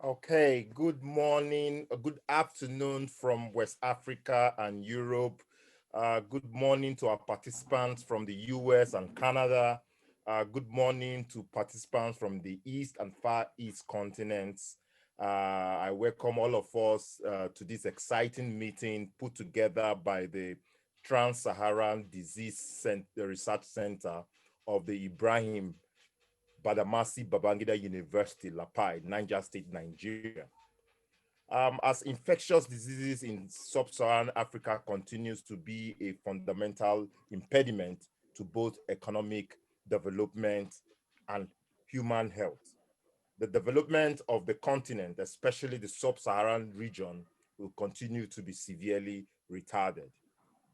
Okay, good morning, good afternoon from West Africa and Europe. Good morning to our participants from the US and Canada. Good morning to participants from the East and Far East continents. I welcome all of us to this exciting meeting put together by the Trans-Saharan Disease Research Center of the Ibrahim Badamasi Babangida University, Lapai, Niger State, Nigeria. As infectious diseases in sub-Saharan Africa continues to be a fundamental impediment to both economic development and human health. The development of the continent, especially the sub-Saharan region, will continue to be severely retarded.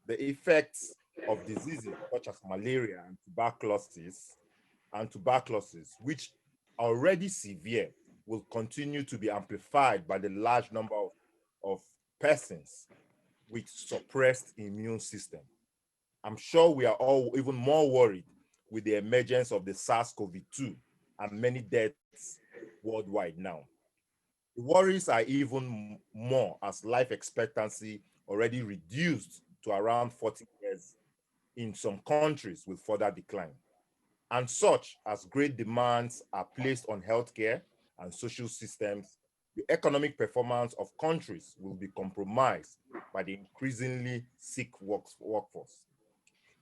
The effects of diseases such as malaria and tuberculosis, which are already severe, will continue to be amplified by the large number of persons with suppressed immune system. I'm sure we are all even more worried with the emergence of the SARS-CoV-2 and many deaths worldwide now. The worries are even more as life expectancy already reduced to around 40 years in some countries with further decline. And such as great demands are placed on healthcare and social systems, the economic performance of countries will be compromised by the increasingly sick workforce.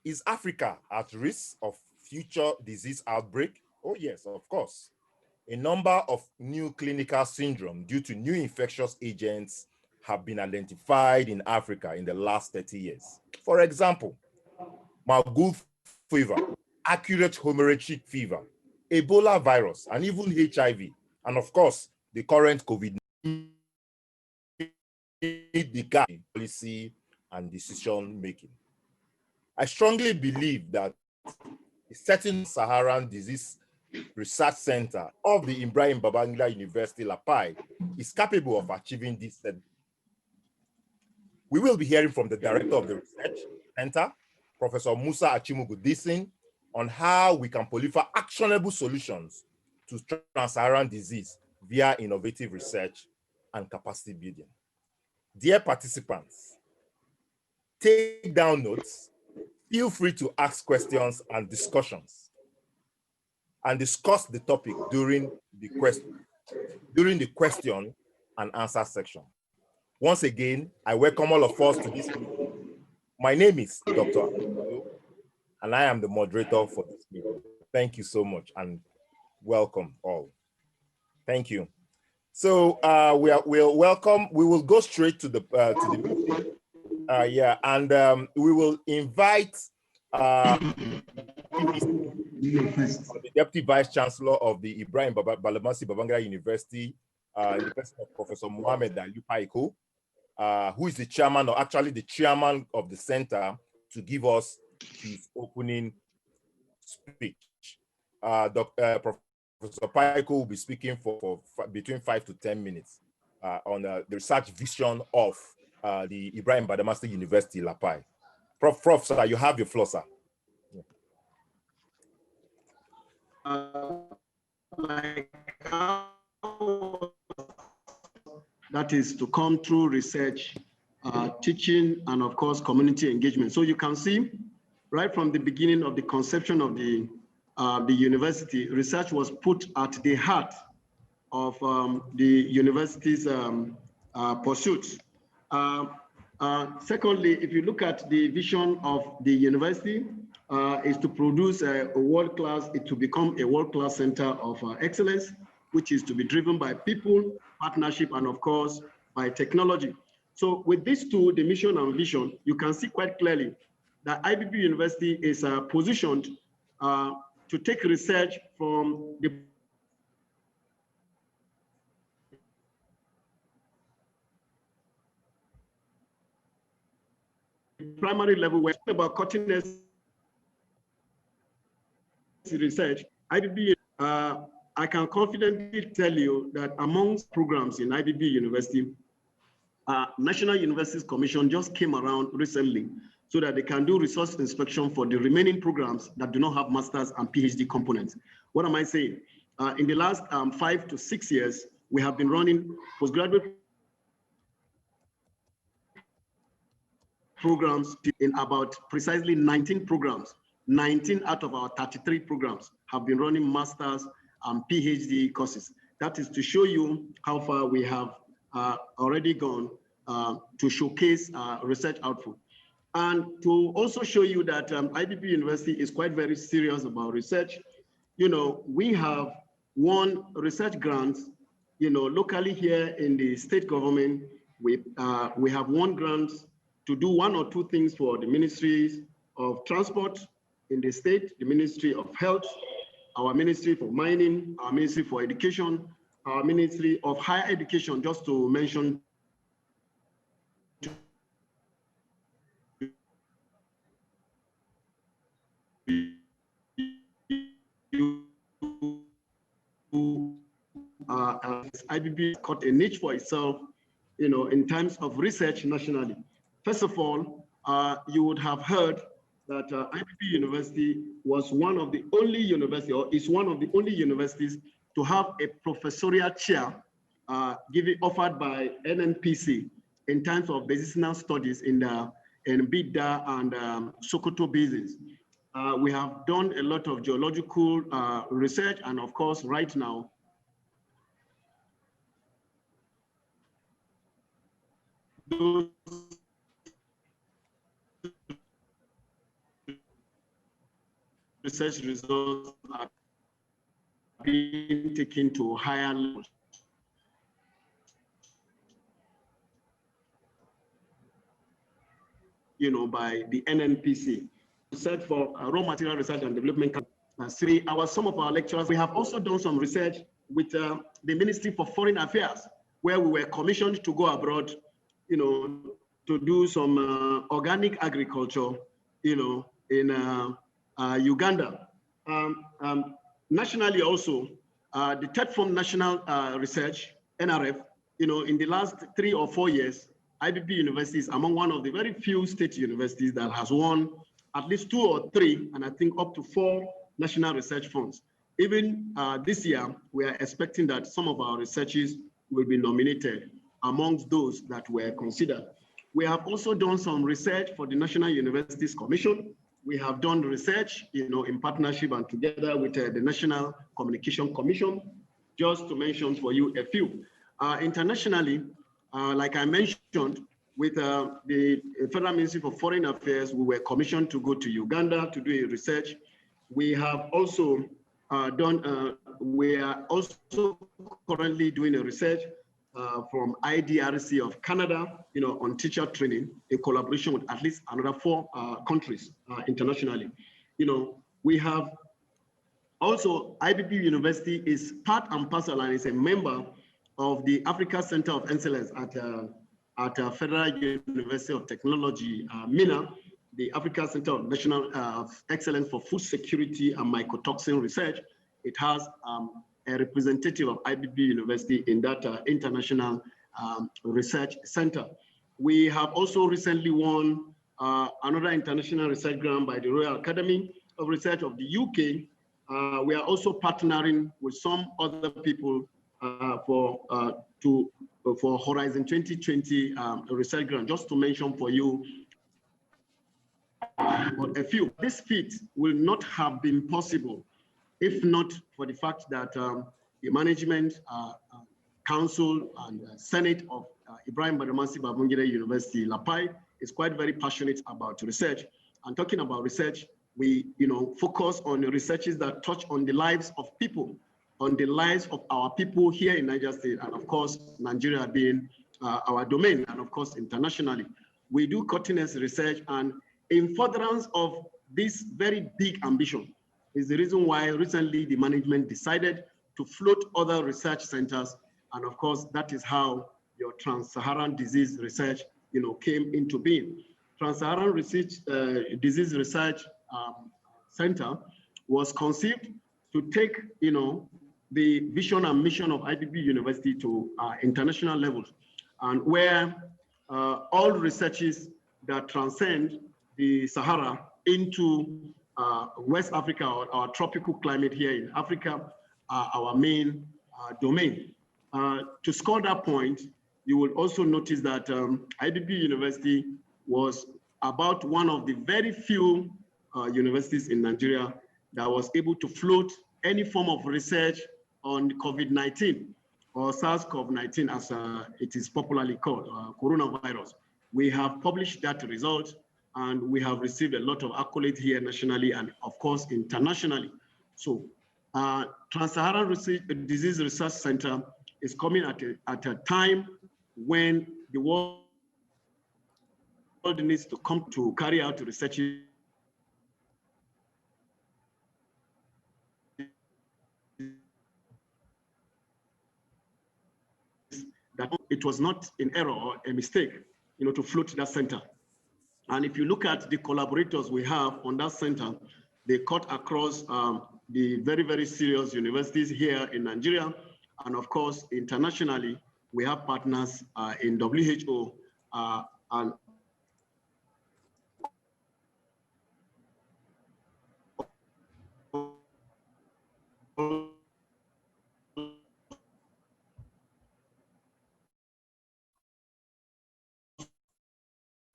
Is Africa at risk of future disease outbreak? Oh yes, of course. A number of new clinical syndromes due to new infectious agents have been identified in Africa in the last 30 years. For example, Marburg fever, acute hemorrhagic fever, Ebola virus, and even HIV, and of course, the current COVID-19 policy and decision making. I strongly believe that the certain Saharan Disease Research Center of the Ibrahim Babangida University, Lapai, is capable of achieving this. We will be hearing from the director of the research center, Professor Musa Achimugu-Disin, on how we can proliferate actionable solutions to trans-Saharan disease via innovative research and capacity building. Dear participants, take down notes, feel free to ask questions and discussions, and discuss the topic during the question and answer section. Once again, I welcome all of us to this meeting. My name is Dr. and I am the moderator for this meeting. Thank you so much and welcome all. Thank you. So we will go straight to the meeting. We will invite the Deputy Vice Chancellor of the Ibrahim Badamasi Babangida University, in the person of Professor Mohamed Lapai, who is the chairman, or actually the chairman of the center, to give us his opening speech. Professor Paiko will be speaking for between 5 to 10 minutes on the research vision of the Ibrahim Badamasi University, Lapai. Prof, sir, you have your floor, sir. That is to come through research, teaching, and of course, community engagement. So you can see right from the beginning of the conception of the university, research was put at the heart of the university's pursuits. Secondly, if you look at the vision of the university, is to produce a world-class, to become a world-class center of excellence, which is to be driven by people, partnership, and of course, by technology. So with these two, the mission and vision, you can see quite clearly that IBB University is positioned to take research from the primary level. We're talking about cutting-edge research. IBB, I can confidently tell you that amongst programs in IBB University, National Universities Commission just came around recently so that they can do resource inspection for the remaining programs that do not have master's and PhD components. What am I saying? In the last 5 to 6 years, We have been running postgraduate programs in about precisely 19 programs. 19 out of our 33 programs have been running master's and PhD courses. That is to show you how far we have already gone to showcase research output. And to also show you that IBP University is quite very serious about research. You know, we have won research grants, you know, locally here in the state government. We have won grants to do one or two things for the ministries of transport in the state, the Ministry of Health, our Ministry for Mining, our Ministry for Education, our Ministry of Higher Education, just to mention IBB got a niche for itself, you know, in terms of research nationally. First of all, you would have heard that IBB University was one of the only universities, or is one of the only universities to have a professorial chair offered by NNPC in terms of medicinal studies in Bida and Sokoto basins. We have done a lot of geological research, and of course, right now, those research results are being taken to higher levels. You know, by the NNPC. Research for raw material research and development. Some of our lecturers, we have also done some research with the Ministry for Foreign Affairs, where we were commissioned to go abroad, you know, to do some organic agriculture, you know, in Uganda. Nationally also, the Third Form National Research, NRF, you know, in the last 3 or 4 years, IBP University is among one of the very few state universities that has won at least 2 or 3, and I think up to 4 national research funds. Even this year, we are expecting that some of our researches will be nominated amongst those that were considered. We have also done some research for the National Universities Commission. We have done research, you know, in partnership and together with the National Communication Commission, just to mention for you a few. Internationally, like I mentioned, with the Federal Ministry for Foreign Affairs, we were commissioned to go to Uganda to do a research. We have also we are also currently doing a research from IDRC of Canada, you know, on teacher training, in collaboration with at least another 4 countries internationally. You know, we have also, IBP University is part and parcel and is a member of the Africa Center of Excellence at Federal University of Technology, MENA, the Africa Center of National Excellence for Food Security and Mycotoxin Research. It has a representative of IBP University in that international research center. We have also recently won another international research grant by the Royal Academy of Research of the UK. We are also partnering with some other people for Horizon 2020 research grant, just to mention for you a few. This feat will not have been possible if not for the fact that the management council and senate of Ibrahim Badamasi Babangida University, Lapai, is quite very passionate about research. And talking about research, we, you know, focus on the researches that touch on the lives of people, on the lives of our people here in Niger State, and of course, Nigeria being our domain, and of course, internationally. We do cutting-edge research, and in furtherance of this very big ambition is the reason why recently the management decided to float other research centers, and of course, that is how your Trans-Saharan disease research, you know, came into being. Trans-Saharan disease research center was conceived to take, you know, the vision and mission of IBB University to international levels, and where all researches that transcend the Sahara into West Africa, or our tropical climate here in Africa, are our main domain. To score that point, you will also notice that IBB University was about one of the very few universities in Nigeria that was able to float any form of research on COVID-19 or SARS-CoV-19 as it is popularly called, coronavirus. We have published that result and we have received a lot of accolades here nationally and of course internationally. So Trans-Saharan Disease Research Center is coming at a time when the world needs to come to carry out research that it was not an error or a mistake, to float that center. And if you look at the collaborators we have on that center, they cut across the very, very serious universities here in Nigeria. And of course, internationally, we have partners in WHO and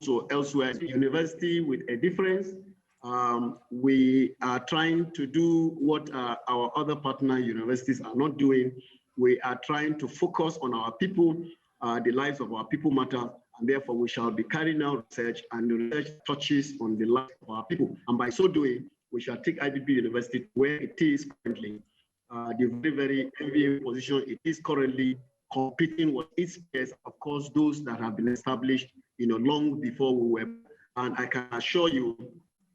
also elsewhere. University with a difference. We are trying to do what our other partner universities are not doing. We are trying to focus on our people. The lives of our people matter, and therefore we shall be carrying out research, and the research touches on the lives of our people. And by so doing, we shall take IBB University where it is currently, the very, very enviable position it is currently, competing with its peers, of course, those that have been established, long before we were. And I can assure you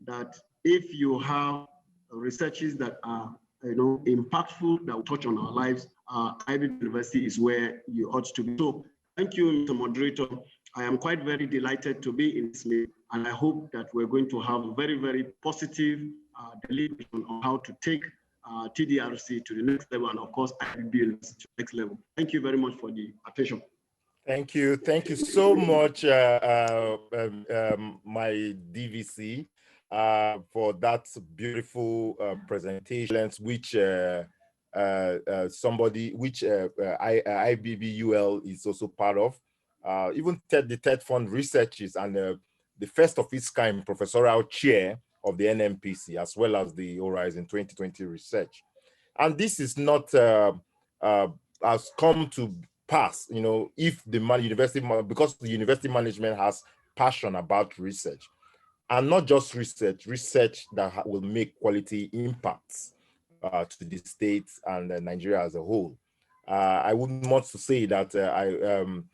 that if you have researches that are, impactful, that will touch on our lives, IBB University is where you ought to be. So thank you, Mr. Moderator. I am quite very delighted to be in this meeting, and I hope that we're going to have a very, very positive deliberation on how to take TDRC to the next level, and of course, IBB University to the next level. Thank you very much for the attention. Thank you. Thank you so much, my DVC, for that beautiful presentation, which IBBUL is also part of. Even the TED Fund researches and the first of its kind professorial chair of the NMPC, as well as the Horizon 2020 research. And this is not has come to pass, if the university, because the university management has passion about research, and not just research that will make quality impacts to the states and Nigeria as a whole. I wouldn't want to say that the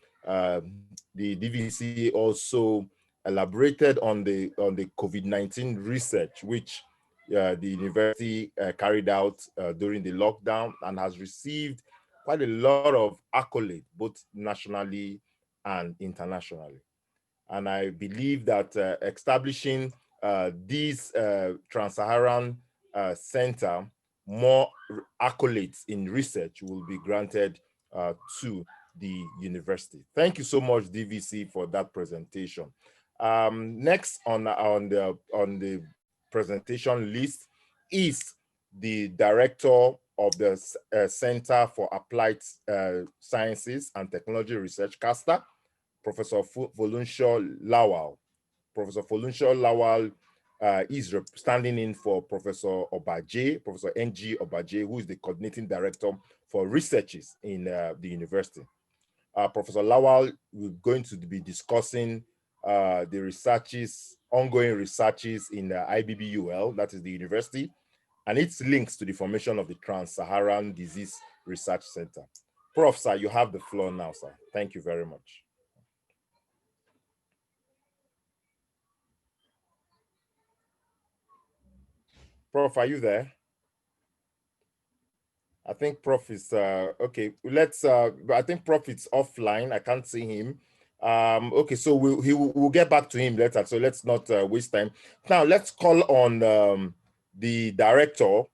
DVC also elaborated on the COVID-19 research, which the university carried out during the lockdown and has received quite a lot of accolades, both nationally and internationally. And I believe that establishing these Trans-Saharan Center, more accolades in research will be granted to the university. Thank you so much, DVC, for that presentation. Next on the presentation list is the director of the Center for Applied Sciences and Technology Research, CASTA, Professor Folunsho Lawal. Professor Folunsho Lawal is standing in for Professor Obaje, Professor N.G. Obaje, who is the coordinating director for researches in the university. Professor Lawal is going to be discussing the researches, ongoing researches in IBBUL, that is the university, and its links to the formation of the Trans-Saharan Disease Research Center. Prof, sir, you have the floor now, sir. Thank you very much. Prof, are you there? I think Prof is, okay, let's, I think Prof is offline. I can't see him. Okay, so we'll get back to him later. So let's not waste time. Now let's call on the director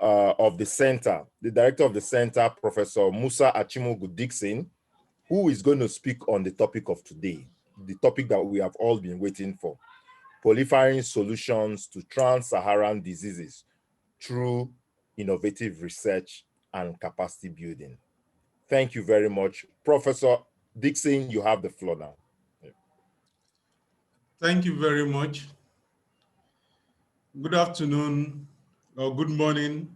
of the center, Professor Musa Achimogu Dixon, who is going to speak on the topic of today, the topic that we have all been waiting for: proliferating solutions to trans-Saharan diseases through innovative research and capacity building. Thank you very much. Professor Dixon, you have the floor now. Thank you very much. Good afternoon, or good morning,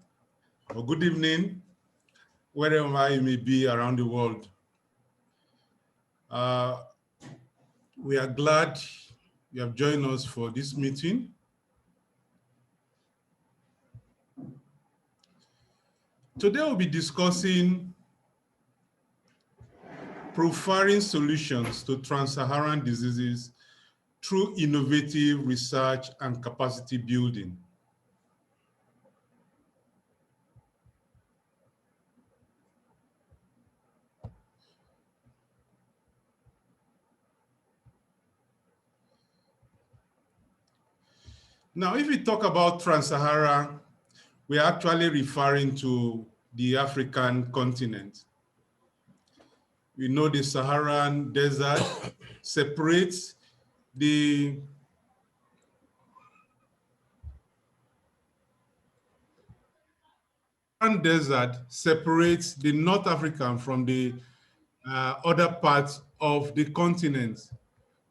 or good evening, wherever you may be around the world. We are glad you have joined us for this meeting. Today we'll be discussing profiling solutions to Trans-Saharan diseases through innovative research and capacity building. Now, if we talk about Trans-Saharan, we're actually referring to the African continent. We know the Saharan desert separates the North African from the other parts of the continent.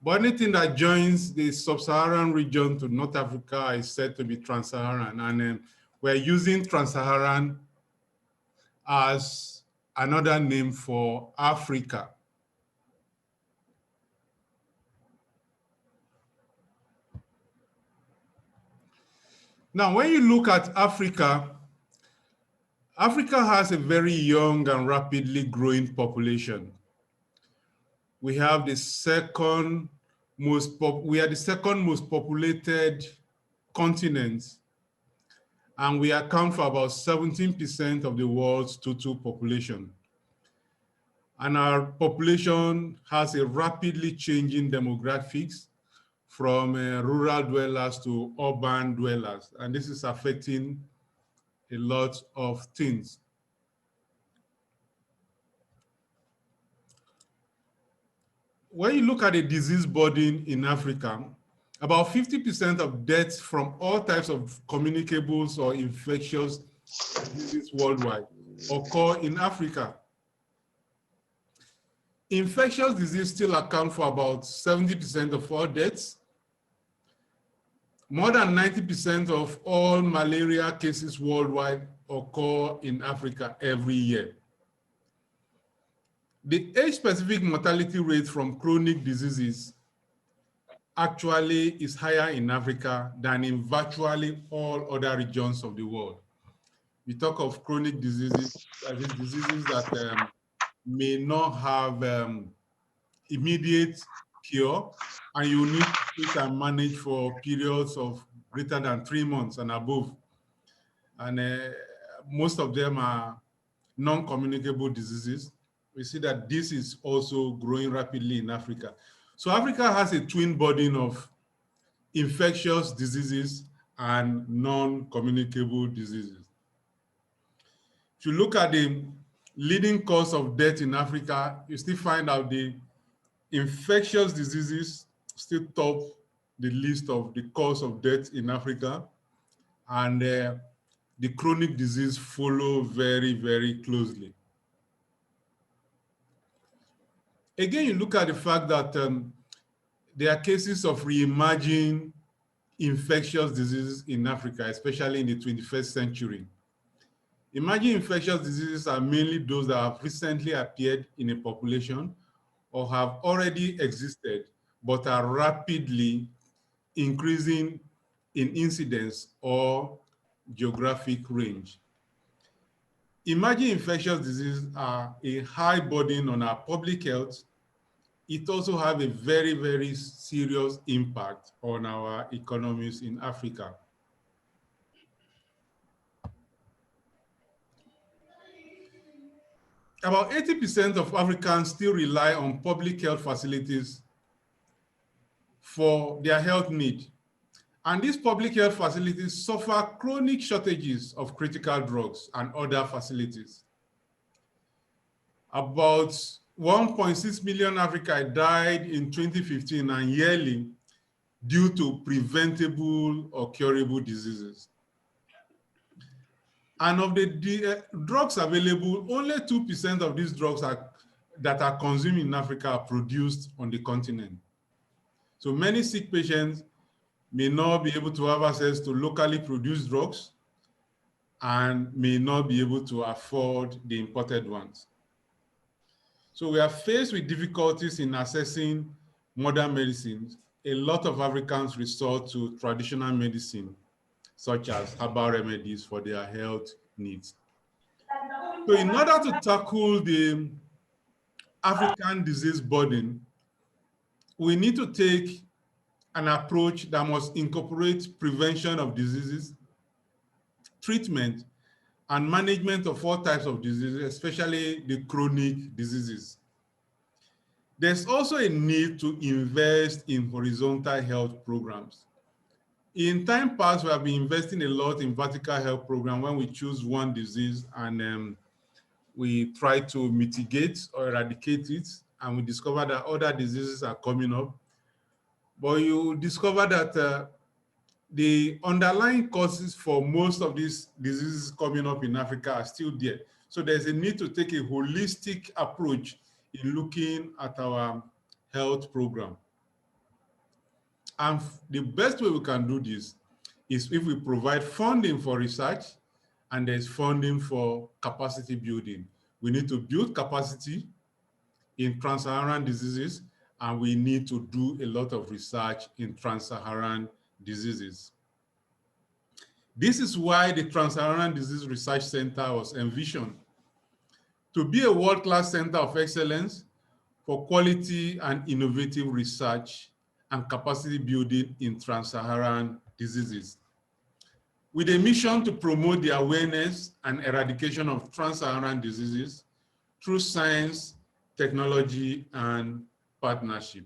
But anything that joins the sub-Saharan region to North Africa is said to be Trans-Saharan. And we're using Trans-Saharan as another name for Africa. Now, when you look at Africa, Africa has a very young and rapidly growing population. We have the second most populated continent, and we account for about 17% of the world's total population. And our population has a rapidly changing demographics from rural dwellers to urban dwellers, and this is affecting a lot of things. When you look at the disease burden in Africa, about 50% of deaths from all types of communicables or infectious diseases worldwide occur in Africa. Infectious disease still account for about 70% of all deaths. More than 90% of all malaria cases worldwide occur in Africa every year. The age-specific mortality rate from chronic diseases actually is higher in Africa than in virtually all other regions of the world. We talk of chronic diseases, diseases that may not have immediate cure, and you need to treat and manage for periods of greater than 3 months and above. And most of them are non-communicable diseases. We see that this is also growing rapidly in Africa. So Africa has a twin burden of infectious diseases and non-communicable diseases. If you look at the leading cause of death in Africa, you still find out the infectious diseases still top the list of the cause of death in Africa, and the chronic disease follow very, very closely. Again, you look at the fact that there are cases of reemerging infectious diseases in Africa, especially in the 21st century. Emerging infectious diseases are mainly those that have recently appeared in a population or have already existed, but are rapidly increasing in incidence or geographic range. Emerging infectious diseases are a high burden on our public health. It also has a very, very serious impact on our economies in Africa. About 80% of Africans still rely on public health facilities for their health need. And these public health facilities suffer chronic shortages of critical drugs and other facilities. About 1.6 million Africans died in 2015 and yearly due to preventable or curable diseases. And of the drugs available, only 2% of these drugs that are consumed in Africa are produced on the continent. So many sick patients may not be able to have access to locally produced drugs and may not be able to afford the imported ones. So we are faced with difficulties in accessing modern medicines. A lot of Africans resort to traditional medicine, such as herbal remedies for their health needs. So in order to tackle the African disease burden, we need to take an approach that must incorporate prevention of diseases, treatment, and management of all types of diseases, especially the chronic diseases. There's also a need to invest in horizontal health programs. In time past, we have been investing a lot in vertical health programs when we choose one disease and we try to mitigate or eradicate it, and we discover that other diseases are coming up. But you discover that the underlying causes for most of these diseases coming up in Africa are still there. So there's a need to take a holistic approach in looking at our health program. And the best way we can do this is if we provide funding for research and there's funding for capacity building. We need to build capacity in Trans-Saharan diseases, and we need to do a lot of research in Trans-Saharan diseases. This is why the Trans-Saharan Disease Research Center was envisioned to be a world-class center of excellence for quality and innovative research and capacity building in Trans-Saharan diseases, with a mission to promote the awareness and eradication of Trans-Saharan diseases through science, technology, and partnership.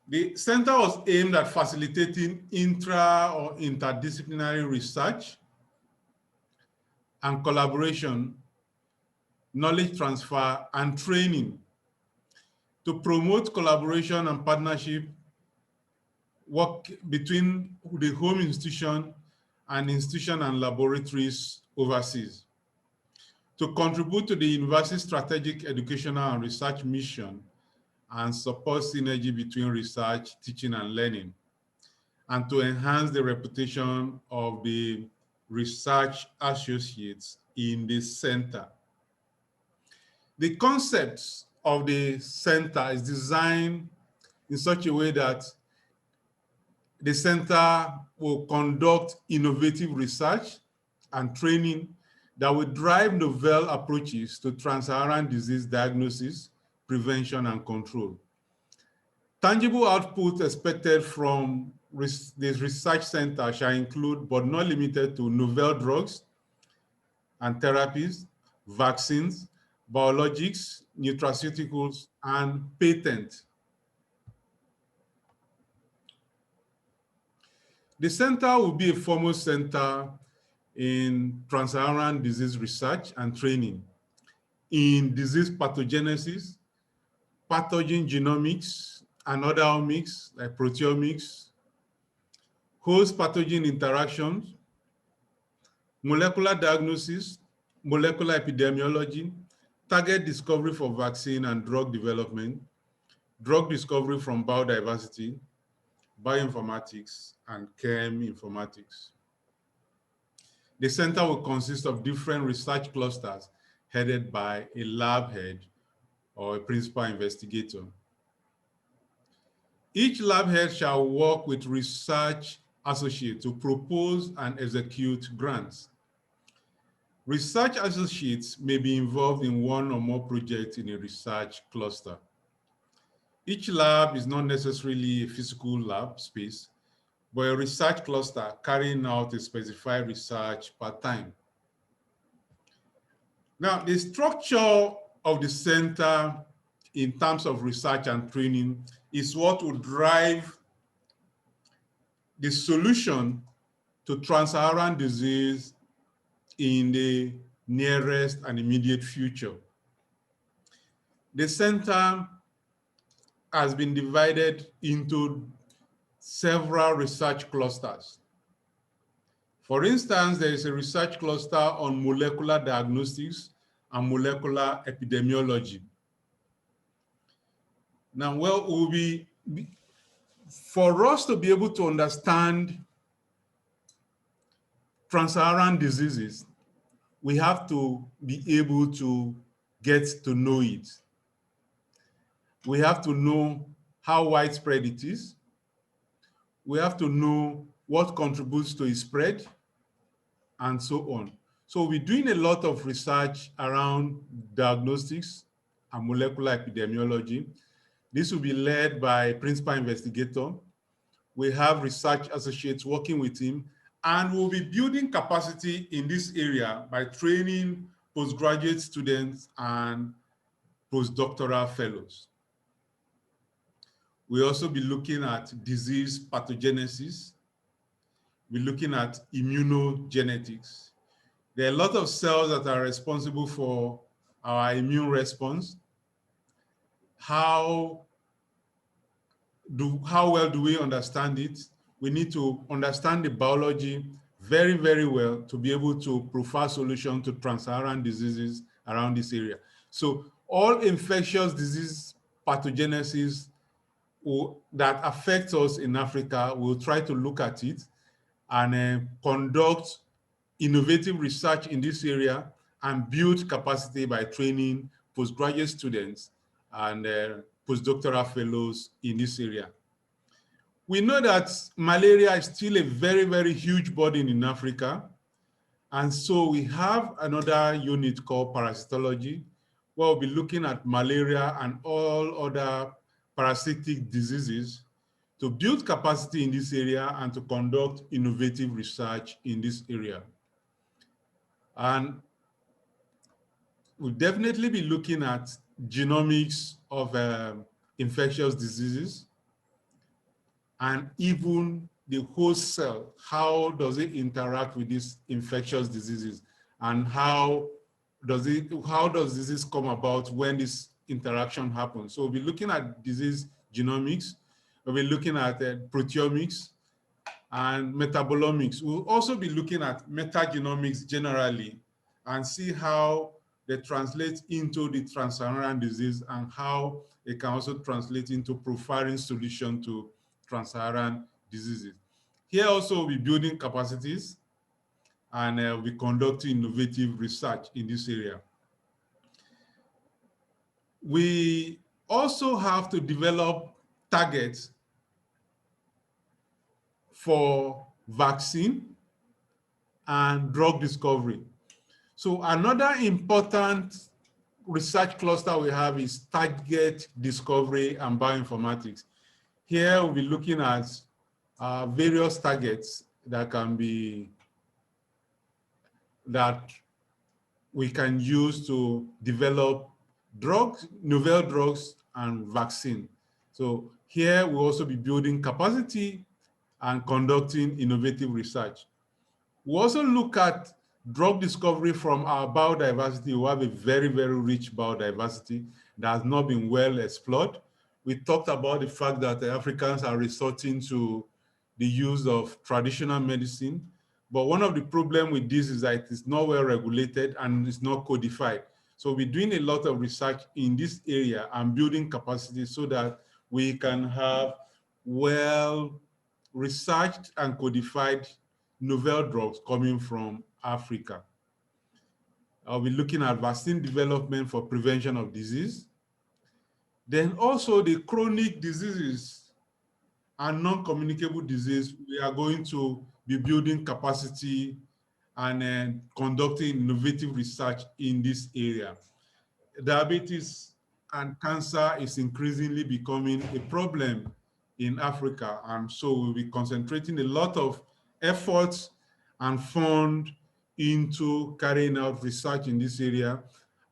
The center was aimed at facilitating intra or interdisciplinary research and collaboration, knowledge transfer, and training to promote collaboration and partnership work between the home institution and laboratories overseas, to contribute to the university's strategic educational and research mission and support synergy between research, teaching, and learning, and to enhance the reputation of the research associates in the center. The concepts of the center is designed in such a way that the center will conduct innovative research and training that will drive novel approaches to Trans-Saharan disease diagnosis, prevention, and control. Tangible output expected from this research center shall include, but not limited to, novel drugs and therapies, vaccines, biologics, nutraceuticals, and patents. The center will be a formal center in Trans-Saharan disease research and training, in disease pathogenesis, pathogen genomics, and other omics like proteomics, host pathogen interactions, molecular diagnosis, molecular epidemiology, target discovery for vaccine and drug development, drug discovery from biodiversity, bioinformatics, and chem informatics. The center will consist of different research clusters headed by a lab head or a principal investigator. Each lab head shall work with research associates to propose and execute grants. Research associates may be involved in one or more projects in a research cluster. Each lab is not necessarily a physical lab space, but a research cluster carrying out a specified research per time. Now, the structure of the center in terms of research and training is what will drive the solution to Trans-Saharan disease in the nearest and immediate future. The center has been divided into several research clusters. For instance, there is a research cluster on molecular diagnostics and molecular epidemiology. Now, well, for us to be able to understand Trans-Saharan diseases, we have to be able to get to know it. We have to know how widespread it is. We have to know what contributes to its spread, and so on. So we're doing a lot of research around diagnostics and molecular epidemiology. This will be led by a principal investigator. We have research associates working with him, and we'll be building capacity in this area by training postgraduate students and postdoctoral fellows. We'll also be looking at disease pathogenesis. We're looking at immunogenetics. There are a lot of cells that are responsible for our immune response. How well do we understand it? We need to understand the biology very, very well to be able to profile solutions to Trans-Saharan diseases around this area. So all infectious disease pathogenesis that affects us in Africa, we'll try to look at it and conduct innovative research in this area and build capacity by training postgraduate students and postdoctoral fellows in this area. We know that malaria is still a very, very huge burden in Africa. And so we have another unit called parasitology, where we'll be looking at malaria and all other parasitic diseases to build capacity in this area and to conduct innovative research in this area. And we'll definitely be looking at genomics of infectious diseases and even the host cell. How does it interact with these infectious diseases, and how does disease come about when this interaction happens? So we'll be looking at disease genomics. We'll be looking at proteomics and metabolomics. We'll also be looking at metagenomics generally and see how they translate into the Trans-Saharan disease and how it can also translate into profiling solution to Trans-Saharan diseases. Here also we'll be building capacities and we'll be conducting innovative research in this area. We also have to develop targets for vaccine and drug discovery. So another important research cluster we have is target discovery and bioinformatics. Here we'll be looking at various targets that we can use to develop drugs, novel drugs, and vaccine. So here we'll also be building capacity and conducting innovative research. We also look at drug discovery from our biodiversity. We have a very, very rich biodiversity that has not been well explored. We talked about the fact that the Africans are resorting to the use of traditional medicine. But one of the problems with this is that it is not well regulated and it's not codified. So we're doing a lot of research in this area and building capacity so that we can have well researched and codified novel drugs coming from Africa. I'll be looking at vaccine development for prevention of disease. Then also the chronic diseases and non-communicable disease, we are going to be building capacity and conducting innovative research in this area. Diabetes and cancer is increasingly becoming a problem in Africa, and so we'll be concentrating a lot of efforts and fund into carrying out research in this area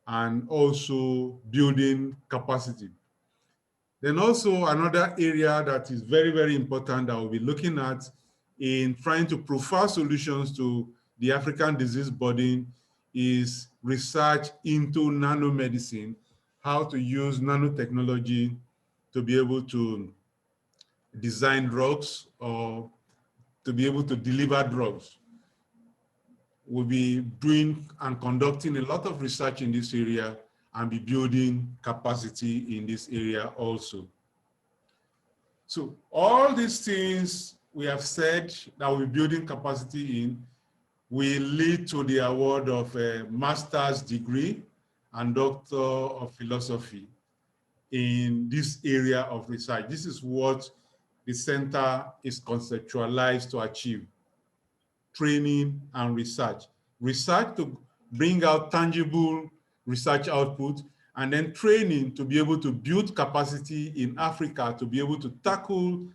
and also building capacity. Then also another area that is very, very important that we'll be looking at in trying to profile solutions to the African disease burden is research into nanomedicine, how to use nanotechnology to be able to design drugs or to be able to deliver drugs. will be doing and conducting a lot of research in this area and be building capacity in this area also. So all these things we have said that we're building capacity in will lead to the award of a master's degree and doctor of philosophy in this area of research. This is what the center is conceptualized to achieve: training and research. Research to bring out tangible research output, and then training to be able to build capacity in Africa to be able to tackle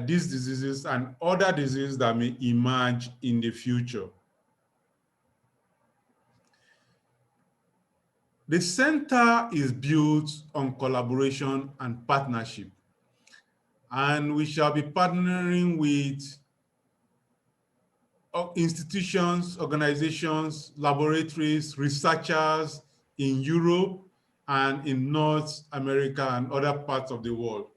these diseases and other diseases that may emerge in the future. The center is built on collaboration and partnership, and we shall be partnering with institutions, organizations, laboratories, researchers in Europe and in North America and other parts of the world.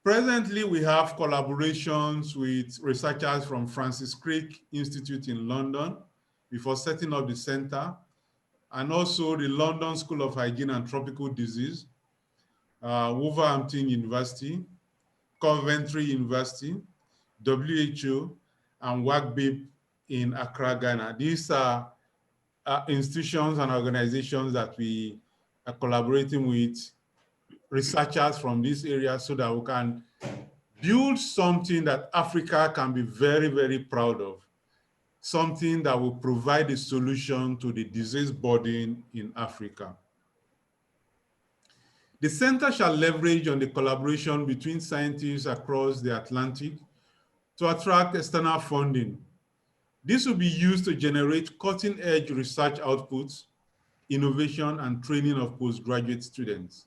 Presently, we have collaborations with researchers from Francis Crick Institute in London before setting up the center, and also the London School of Hygiene and Tropical Disease, Wolverhampton University, Coventry University, WHO, and WACBIP in Accra, Ghana. These are institutions and organizations that we are collaborating with researchers from this area so that we can build something that Africa can be very, very proud of, something that will provide a solution to the disease burden in Africa. The center shall leverage on the collaboration between scientists across the Atlantic to attract external funding. This will be used to generate cutting-edge research outputs, innovation, and training of postgraduate students.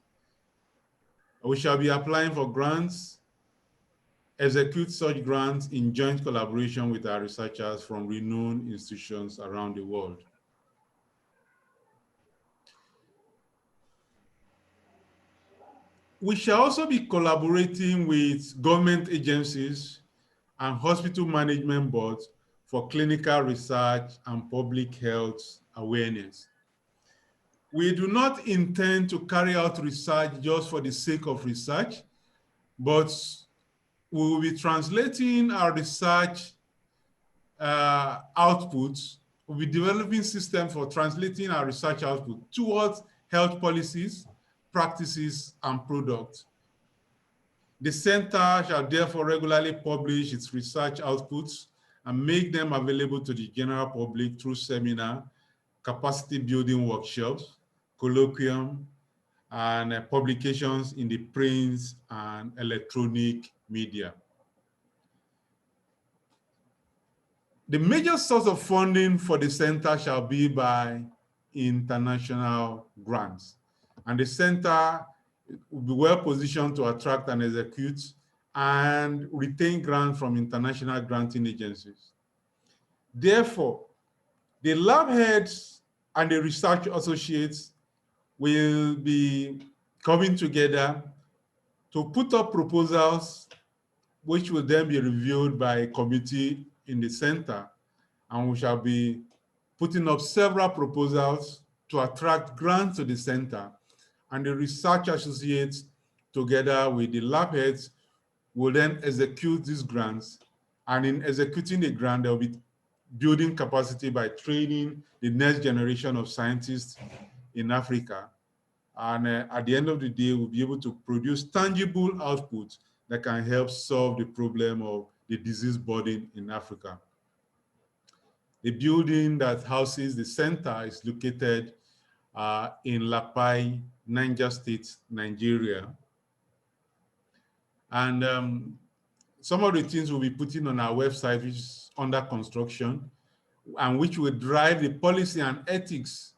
We shall be applying for grants, execute such grants in joint collaboration with our researchers from renowned institutions around the world. We shall also be collaborating with government agencies and hospital management boards for clinical research and public health awareness. We do not intend to carry out research just for the sake of research, but we will be translating our research outputs. We'll be developing systems for translating our research output towards health policies, practices, and products. The center shall therefore regularly publish its research outputs and make them available to the general public through seminar, capacity building workshops, colloquium, and publications in the print and electronic media. The major source of funding for the center shall be by international grants, and the center will be well positioned to attract and execute and retain grants from international granting agencies. Therefore, the lab heads and the research associates will be coming together to put up proposals which will then be reviewed by a committee in the center, and we shall be putting up several proposals to attract grants to the center, and the research associates together with the lab heads will then execute these grants, and in executing the grant, they'll be building capacity by training the next generation of scientists in Africa. And at the end of the day, we'll be able to produce tangible outputs that can help solve the problem of the disease burden in Africa. The building that houses the center is located in Lapai, Niger State, Nigeria. And some of the things we'll be putting on our website, which is under construction, and which will drive the policy and ethics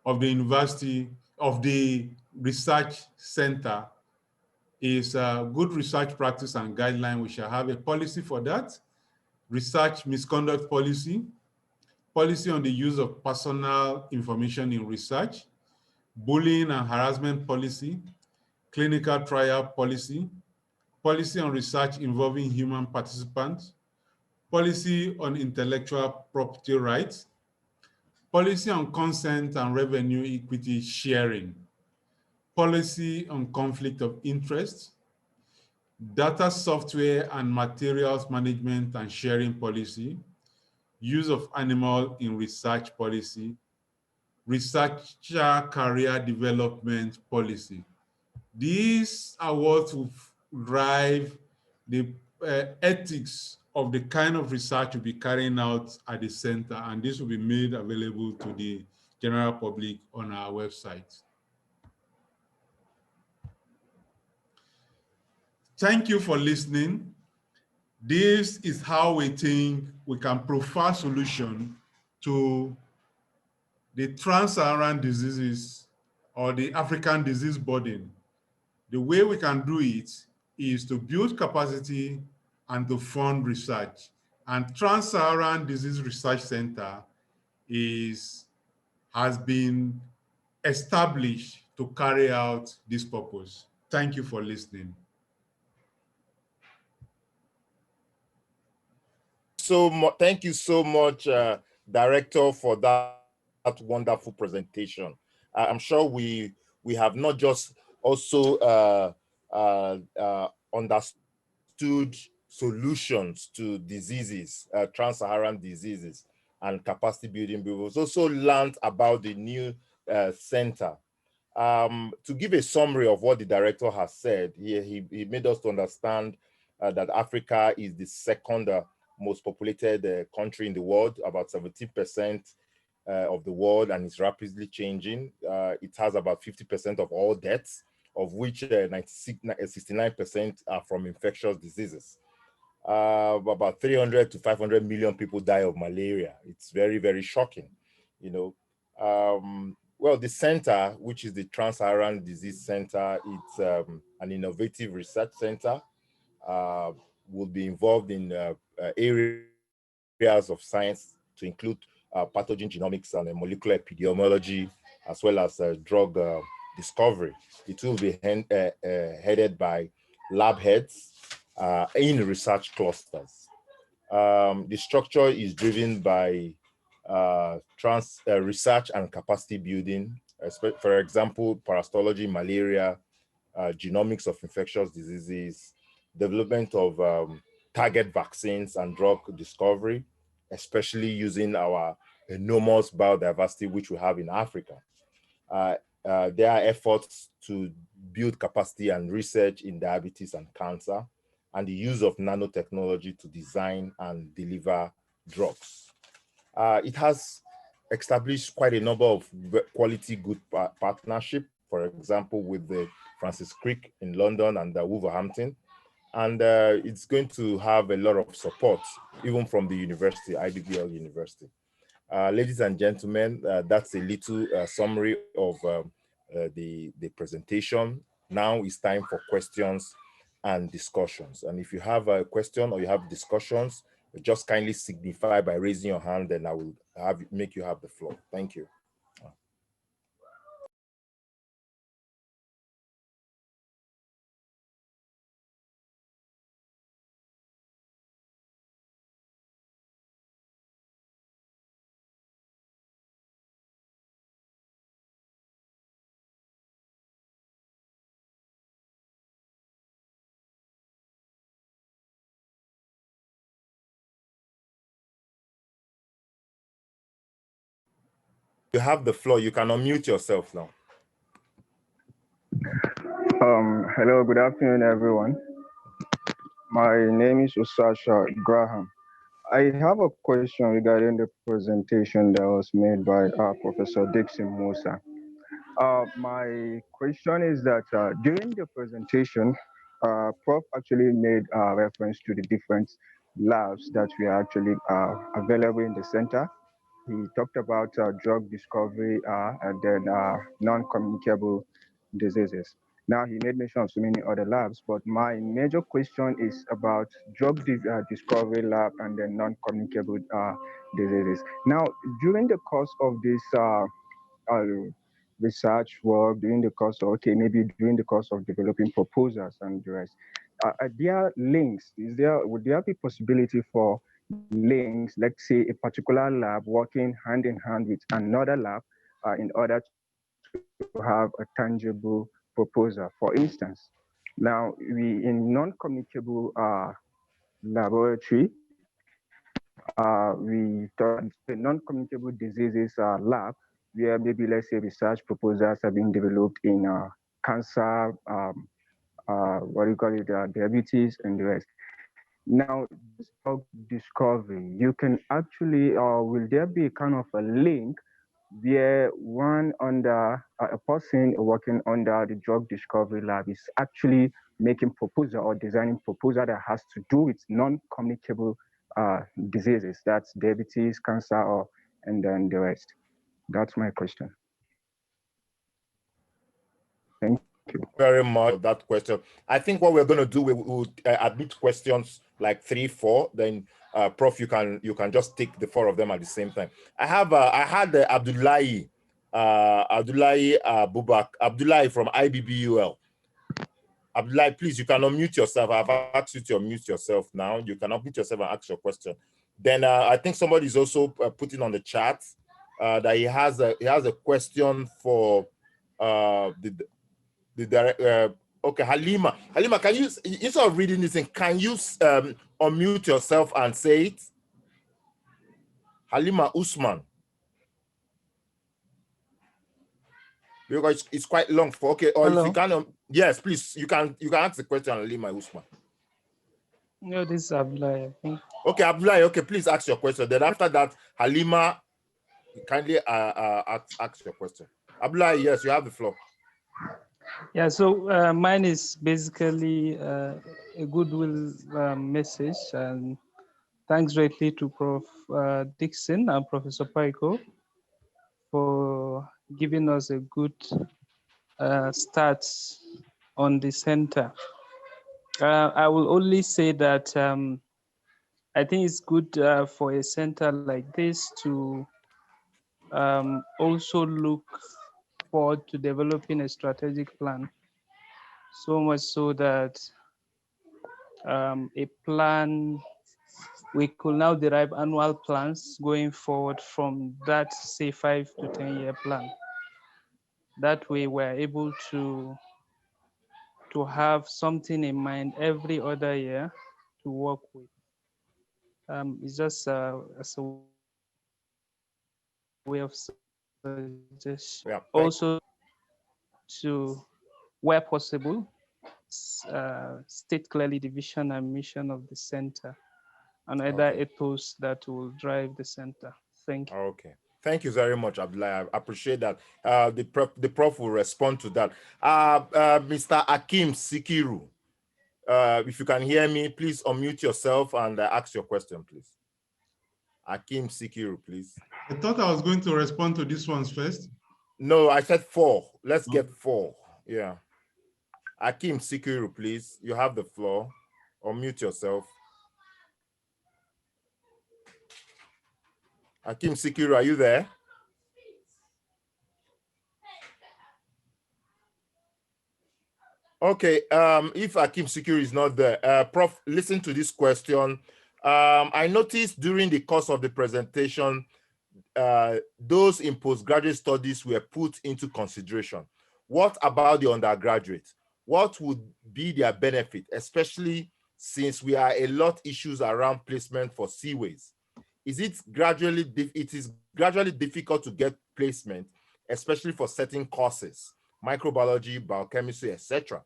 of the university, of the research center, is good research practice and guideline. We shall have a policy for that, research misconduct policy, policy on the use of personal information in research, bullying and harassment policy, clinical trial policy, policy on research involving human participants, policy on intellectual property rights, policy on consent and revenue equity sharing, policy on conflict of interest, data software and materials management and sharing policy, use of animal in research policy, researcher career development policy. These are what will drive the ethics of the kind of research we'll be carrying out at the center, and this will be made available to the general public on our website. Thank you for listening. This is how we think we can provide solution to the Trans-Saharan diseases or the African disease burden. The way we can do it is to build capacity and to fund research. And Trans-Saharan Disease Research Center has been established to carry out this purpose. Thank you for listening. Thank you so much, Director, for that wonderful presentation. I'm sure we have not just also understood solutions to diseases, trans-Saharan diseases and capacity building, but we've also learned about the new center. To give a summary of what the director has said, he made us to understand that Africa is the second most populated country in the world, about 70% of the world, and it's rapidly changing. It has about 50% of all deaths, of which 69% are from infectious diseases. About 300 to 500 million people die of malaria. It's very, very shocking, you know. Well, the center, which is the Trans-Saharan Disease Center, it's an innovative research center, will be involved in areas of science to include pathogen genomics and molecular epidemiology, as well as drug discovery. It will be headed by lab heads in research clusters. The structure is driven by research and capacity building, for example, parasitology, malaria, genomics of infectious diseases, development of target vaccines and drug discovery, especially using our enormous biodiversity which we have in Africa. There are efforts to build capacity and research in diabetes and cancer, and the use of nanotechnology to design and deliver drugs. It has established quite a number of quality good partnership, for example, with the Francis Crick in London and Wolverhampton. And it's going to have a lot of support, even from the university, IBBL University. Ladies and gentlemen, that's a little summary of the presentation. Now it's time for questions and discussions. And if you have a question or you have discussions, just kindly signify by raising your hand, and I will make you have the floor. Thank you. You have the floor. You can unmute yourself now. Hello, good afternoon, everyone. My name is Usasha Graham. I have a question regarding the presentation that was made by Professor Dixon Musa. My question is that during the presentation, Prof actually made reference to the different labs that we are actually available in the center. He talked about drug discovery and then non-communicable diseases. Now, he made mention of so many other labs, but my major question is about drug discovery lab and then non-communicable diseases. Now, during the course of this research work, during the course of, maybe during the course of developing proposals and the rest, are there links? Would there be possibility for links, let's say a particular lab working hand in hand with another lab in order to have a tangible proposal. For instance, now we in non-communicable laboratory, we thought a non-communicable diseases lab where maybe let's say research proposals are being developed in cancer, what do you call it, diabetes and the rest. Now, this drug discovery, you can actually, will there be a kind of a link where one under a person working under the drug discovery lab is actually making proposal or designing proposal that has to do with non-communicable diseases, that's diabetes, cancer, or and then the rest. That's my question. Thank you. Very much for that question. I think what we're going to do, we will admit questions like 3, 4. Then, Prof, you can just take the 4 of them at the same time. I had Abdullahi Abdullahi from IBBUL. Abdullahi, please, you can unmute yourself. I've asked you to unmute yourself now. You can unmute yourself and ask your question. Then I think somebody's also putting on the chat that he has a question for okay, Halima, can you, instead of reading this thing, can you unmute yourself and say it? Halima Usman. Because it's quite long for, okay, or Hello. if you can, yes, please, you can ask the question, Halima Usman. No, this is Abdullah, I think. Okay, Abdullah, okay, please ask your question. Then after that, Halima, kindly ask your question. Abdullah, yes, you have the floor. Yeah, so mine is basically a goodwill message, and thanks greatly to Prof. Dixon and Professor Paiko for giving us a good start on the center. I will only say that I think it's good for a center like this to also look forward to developing a strategic plan, so much so that a plan, we could now derive annual plans going forward from that, say, 5 to 10 year plan. That way we're able to have something in mind every other year to work with. It's just as a way of suggestion. Yeah, Also, to, where possible, state clearly the vision and mission of the center and other ethos that will drive the center. Thank you. Okay. Thank you very much, Abdullah. I appreciate that. The prof will respond to that. Mr. Akim Sikiru, if you can hear me, please unmute yourself and ask your question, please. Akim Sikiru, please. I thought I was going to respond to this ones first. No, I said 4. Let's get 4. Yeah. Akim Sikiru, please. You have the floor. Unmute yourself. Akim Sikiru, are you there? Okay, if Akim Sikiru is not there, Prof, listen to this question. I noticed during the course of the presentation, those in postgraduate studies were put into consideration. What about the undergraduate? What would be their benefit, especially since we are a lot issues around placement for seaways? It is gradually difficult to get placement, especially for certain courses, microbiology, biochemistry, etc.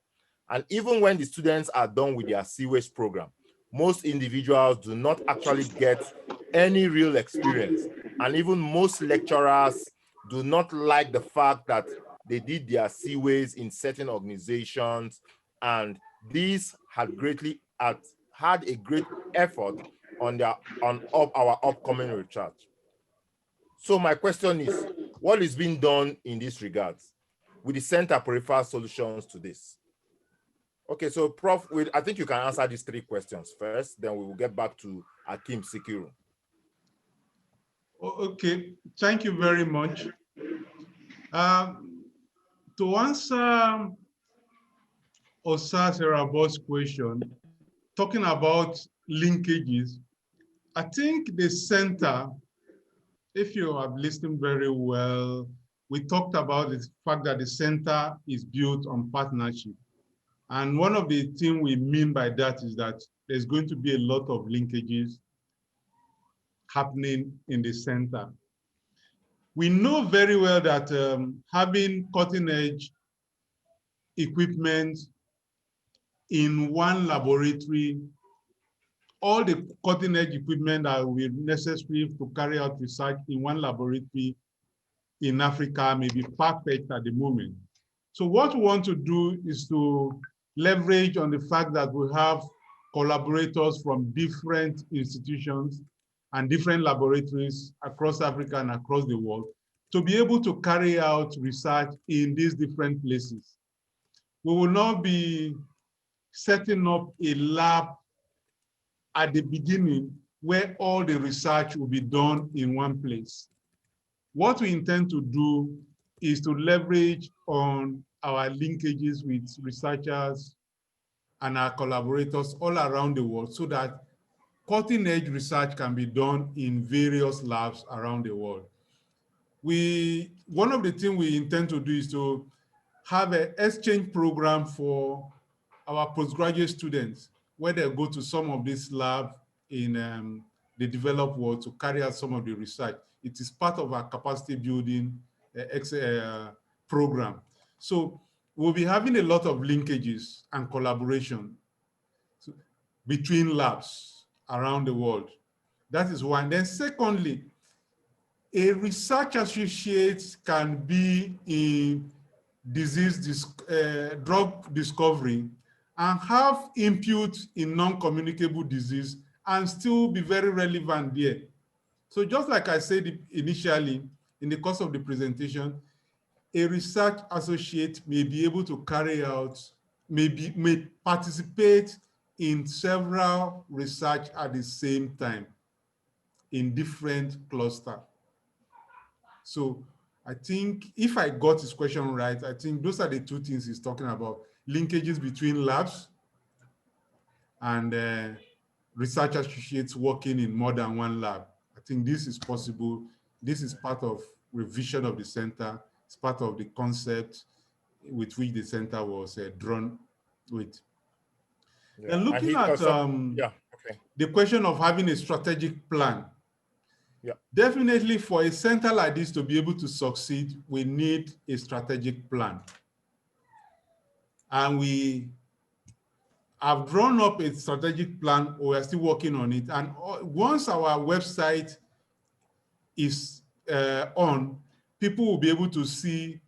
And even when the students are done with their seaways program, most individuals do not actually get any real experience. And even most lecturers do not like the fact that they did their seaways in certain organizations, and these had had a great effort on our upcoming research. So my question is, what is being done in this regards? With the Center prefer solutions to this? Okay, so Prof, I think you can answer these 3 questions first, then we will get back to Akim Sikiru. Okay, thank you very much. To answer Osa Serabos' question, talking about linkages, I think the center, if you have listened very well, we talked about the fact that the center is built on partnership. And one of the things we mean by that is that there's going to be a lot of linkages happening in the center. We know very well that having cutting edge equipment in one laboratory, all the cutting edge equipment that will be necessary to carry out research in one laboratory in Africa may be perfect at the moment. So what we want to do is to leverage on the fact that we have collaborators from different institutions and different laboratories across Africa and across the world to be able to carry out research in these different places. We will not be setting up a lab at the beginning where all the research will be done in one place. What we intend to do is to leverage on our linkages with researchers and our collaborators all around the world so that cutting edge research can be done in various labs around the world. One of the things we intend to do is to have an exchange program for our postgraduate students where they go to some of these labs in the developed world to carry out some of the research. It is part of our capacity building program. So we'll be having a lot of linkages and collaboration between labs around the world. That is one. Then secondly, a research associate can be in drug discovery and have input in non-communicable disease and still be very relevant there. So just like I said initially in the course of the presentation, a research associate may be able to carry out, may participate in several research at the same time in different clusters. So I think if I got his question right, I think those are the two things he's talking about: linkages between labs and research associates working in more than one lab. I think this is possible. This is part of revision of the center. It's part of the concept with which the center was drawn with. Yeah. And looking at the question of having a strategic plan, definitely for a center like this to be able to succeed, we need a strategic plan. And we have drawn up a strategic plan, or we're still working on it. And once our website is on, people will be able to see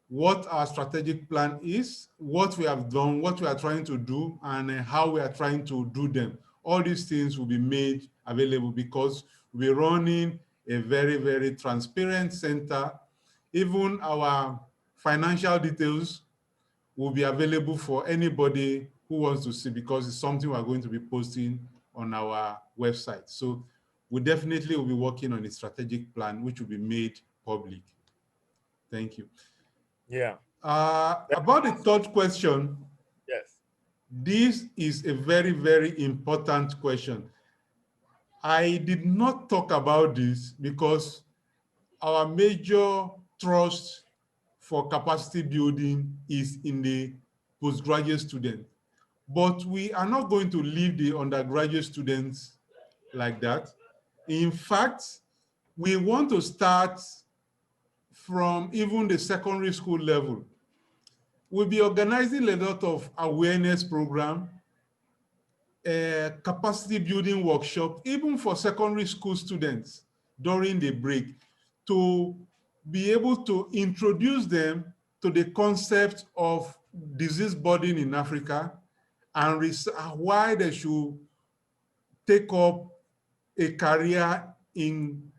what our strategic plan is, what we have done, what we are trying to do, and how we are trying to do them. All these things will be made available because we're running a very, very transparent center. Even our financial details will be available for anybody who wants to see, because it's something we're going to be posting on our website. So we definitely will be working on a strategic plan, which will be made public. Thank you. Yeah. About the third question. Yes. This is a very, very important question. I did not talk about this because our major thrust for capacity building is in the postgraduate student. But we are not going to leave the undergraduate students like that. In fact, we want to start from even the secondary school level. We'll be organizing a lot of awareness program, capacity building workshop, even for secondary school students during the break, to be able to introduce them to the concept of disease burden in Africa and why they should take up a career in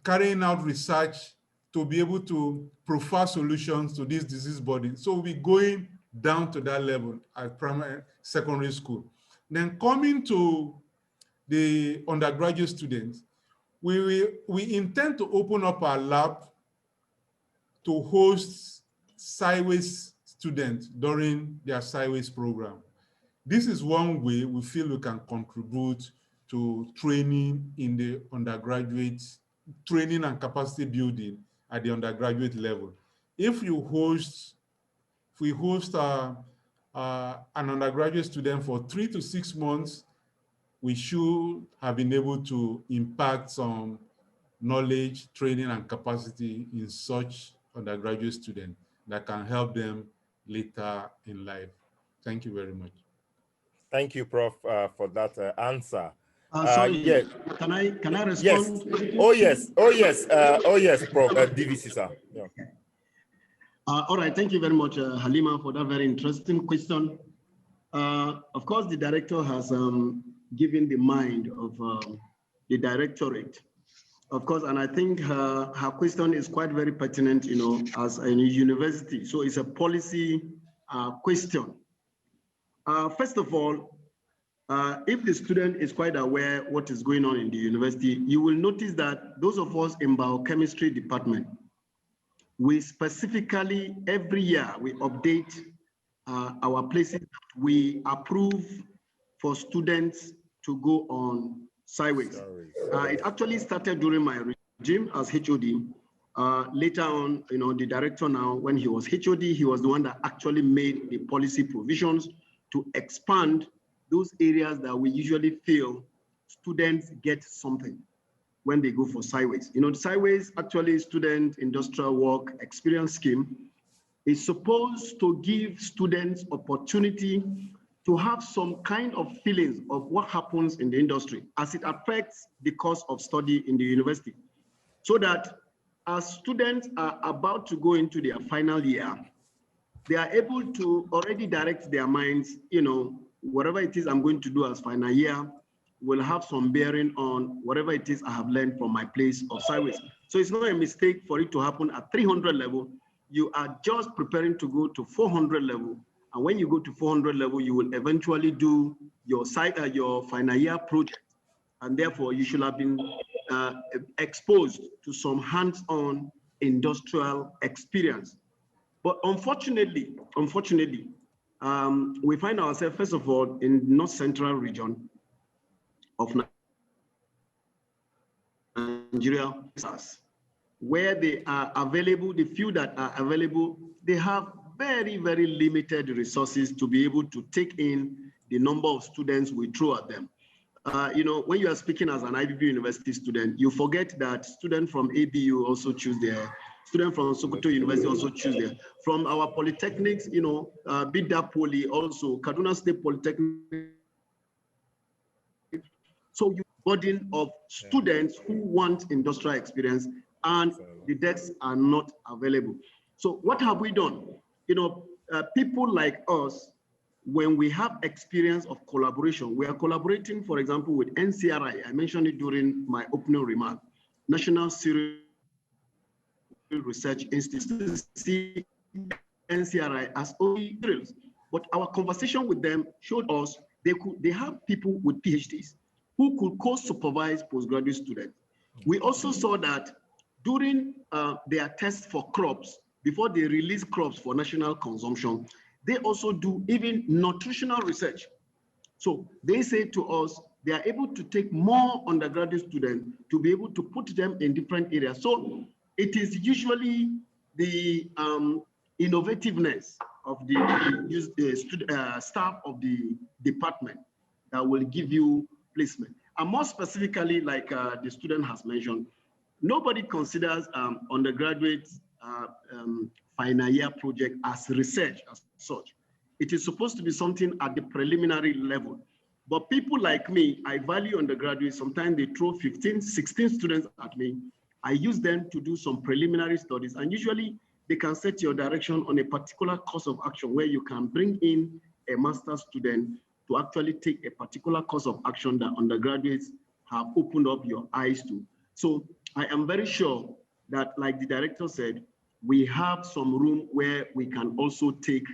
carrying out research to be able to provide solutions to this disease burden. So we'll be going down to that level at primary, secondary school. Then coming to the undergraduate students, we intend to open up our lab to host sideways students during their sideways program. This is one way we feel we can contribute to training in the undergraduate, training and capacity building at the undergraduate level. If we host an undergraduate student for 3 to 6 months, we should have been able to impact some knowledge, training, and capacity in such undergraduate students that can help them later in life. Thank you very much. Thank you, Prof, for that answer. Sorry, Yeah. can I Yes. respond? Oh yes. Prof. DVC, sir. Yeah. All right, thank you very much, Halima, for that very interesting question. Of course, the director has given the mind of the directorate. Of course, and I think her question is quite very pertinent, as a university. So it's a policy question. First of all, if the student is quite aware what is going on in the university, you will notice that those of us in biochemistry department, we specifically every year we update our places that we approve for students to go on sideways. It actually started during my regime as HOD. Later on, the director now, when he was HOD, he was the one that actually made the policy provisions to expand those areas that we usually feel students get something when they go for sideways. The sideways actually student industrial work experience scheme is supposed to give students opportunity to have some kind of feelings of what happens in the industry as it affects the course of study in the university. So that as students are about to go into their final year, they are able to already direct their minds, whatever it is I'm going to do as final year will have some bearing on whatever it is I have learned from my place of sideways. So it's not a mistake for it to happen at 300 level. You are just preparing to go to 400 level. And when you go to 400 level, you will eventually do your final year project. And therefore, you should have been exposed to some hands-on industrial experience. But unfortunately, we find ourselves, first of all, in North Central region of Nigeria, where they are available, the few that are available, they have very, very limited resources to be able to take in the number of students we throw at them. When you are speaking as an IBB University student, you forget that students from ABU also choose their, students from Sokoto University also choose their. From our polytechnics, Bida Poly also, Kaduna State Polytechnic. So you burden of students who want industrial experience and the desks are not available. So what have we done? People like us, when we have experience of collaboration, we are collaborating, for example, with NCRI. I mentioned it during my opening remark, National Serial Research Institute, see NCRI as only drills. But our conversation with them showed us they have people with PhDs who could co-supervise postgraduate students. We also saw that during their tests for crops, before they release crops for national consumption, they also do even nutritional research. So they say to us, they are able to take more undergraduate students to be able to put them in different areas. So it is usually the innovativeness of the staff of the department that will give you placement. And more specifically, like the student has mentioned, nobody considers undergraduate final year project as research as such. It is supposed to be something at the preliminary level. But people like me, I value undergraduates. Sometimes they throw 15, 16 students at me. I use them to do some preliminary studies. And usually they can set your direction on a particular course of action where you can bring in a master's student to actually take a particular course of action that undergraduates have opened up your eyes to. So I am very sure that, like the director said, we have some room where we can also take,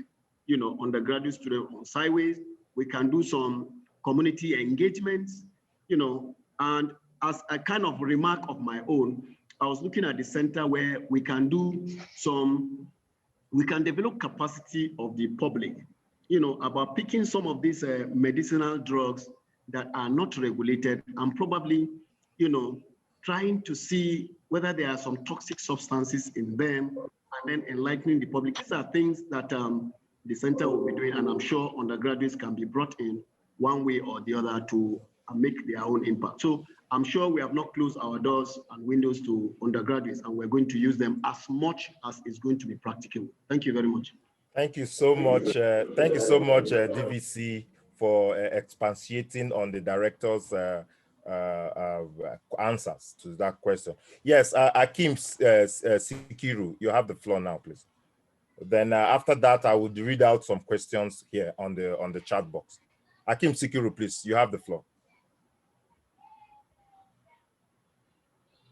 undergraduate students on sideways. We can do some community engagements, and as a kind of remark of my own, I was looking at the center where we can develop capacity of the public, about picking some of these medicinal drugs that are not regulated and probably, trying to see whether there are some toxic substances in them and then enlightening the public. These are things that the center will be doing, and I'm sure undergraduates can be brought in one way or the other to make their own impact. So I'm sure we have not closed our doors and windows to undergraduates, and we're going to use them as much as is going to be practicable. Thank you very much. Thank you so much. Thank you so much, DVC, for expatiating on the director's answers to that question. Yes, Akim Sikiru, you have the floor now, please. Then after that, I would read out some questions here on the chat box. Akim Sikiru, please, you have the floor.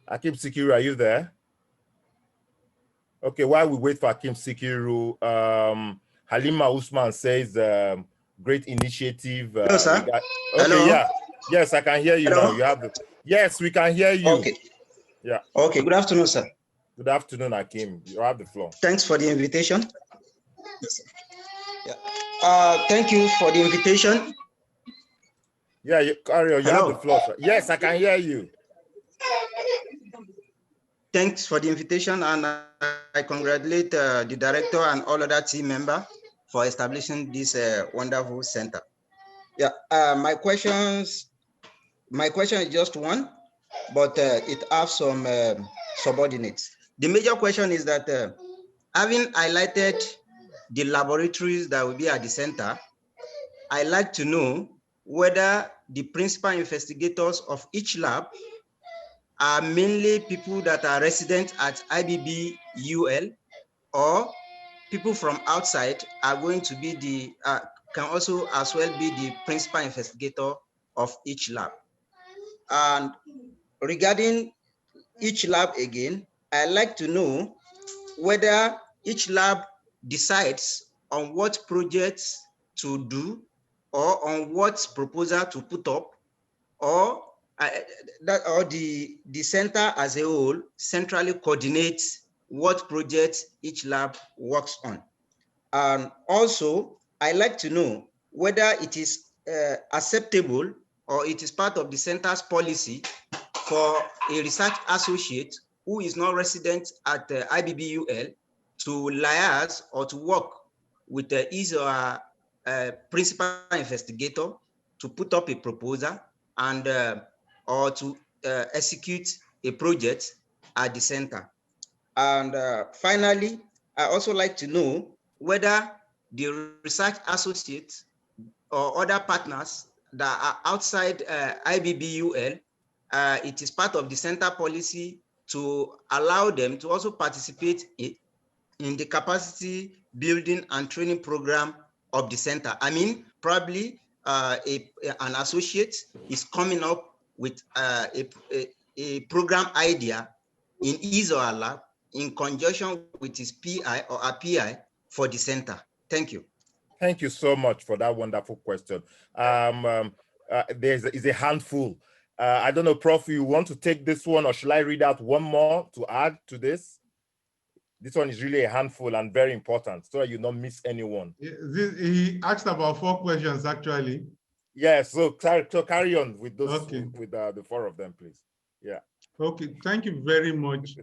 Akim Sikiru, are you there? Okay, while we wait for Akim Sikiru, Halima Usman says, great initiative. Hello, sir. Okay, hello. Yeah. Yes, I can hear you hello? now. You have the. Yes, we can hear you. Okay. Yeah. Okay, good afternoon, sir. Good afternoon, Akim. You have the floor. Thanks for the invitation. Yes, yeah. Thank you for the invitation. Yeah, carry on. You Hello. have the floor, sir. Yes, I can hear you. Thanks for the invitation, and I congratulate the director and all other team members for establishing this wonderful center. Yeah, my question is just one, but it has some subordinates. The major question is that having highlighted the laboratories that will be at the center, I'd like to know whether the principal investigators of each lab are mainly people that are resident at IBB UL, or people from outside are going to be the, can also as well be the principal investigator of each lab. And regarding each lab again, I'd like to know whether each lab decides on what projects to do or on what proposal to put up, or the center as a whole centrally coordinates what projects each lab works on. And also, I'd like to know whether it is acceptable or it is part of the center's policy for a research associate who is not resident at IBBUL to liaise or to work with his or her principal investigator to put up a proposal and or to execute a project at the center. And finally, I also like to know whether the research associates or other partners that are outside IBBUL, it is part of the center policy to allow them to also participate in the capacity building and training program of the center. I mean, probably an associate is coming up with a program idea in his or her lab in conjunction with his PI or a PI for the center. Thank you. Thank you so much for that wonderful question. Is a handful. I don't know, Prof, you want to take this one, or shall I read out one more to add to this? This one is really a handful and very important, so that you don't miss anyone. He asked about 4 questions, actually. Yes, so carry on with those, okay. with the 4 of them, please. Yeah. Okay, thank you very much.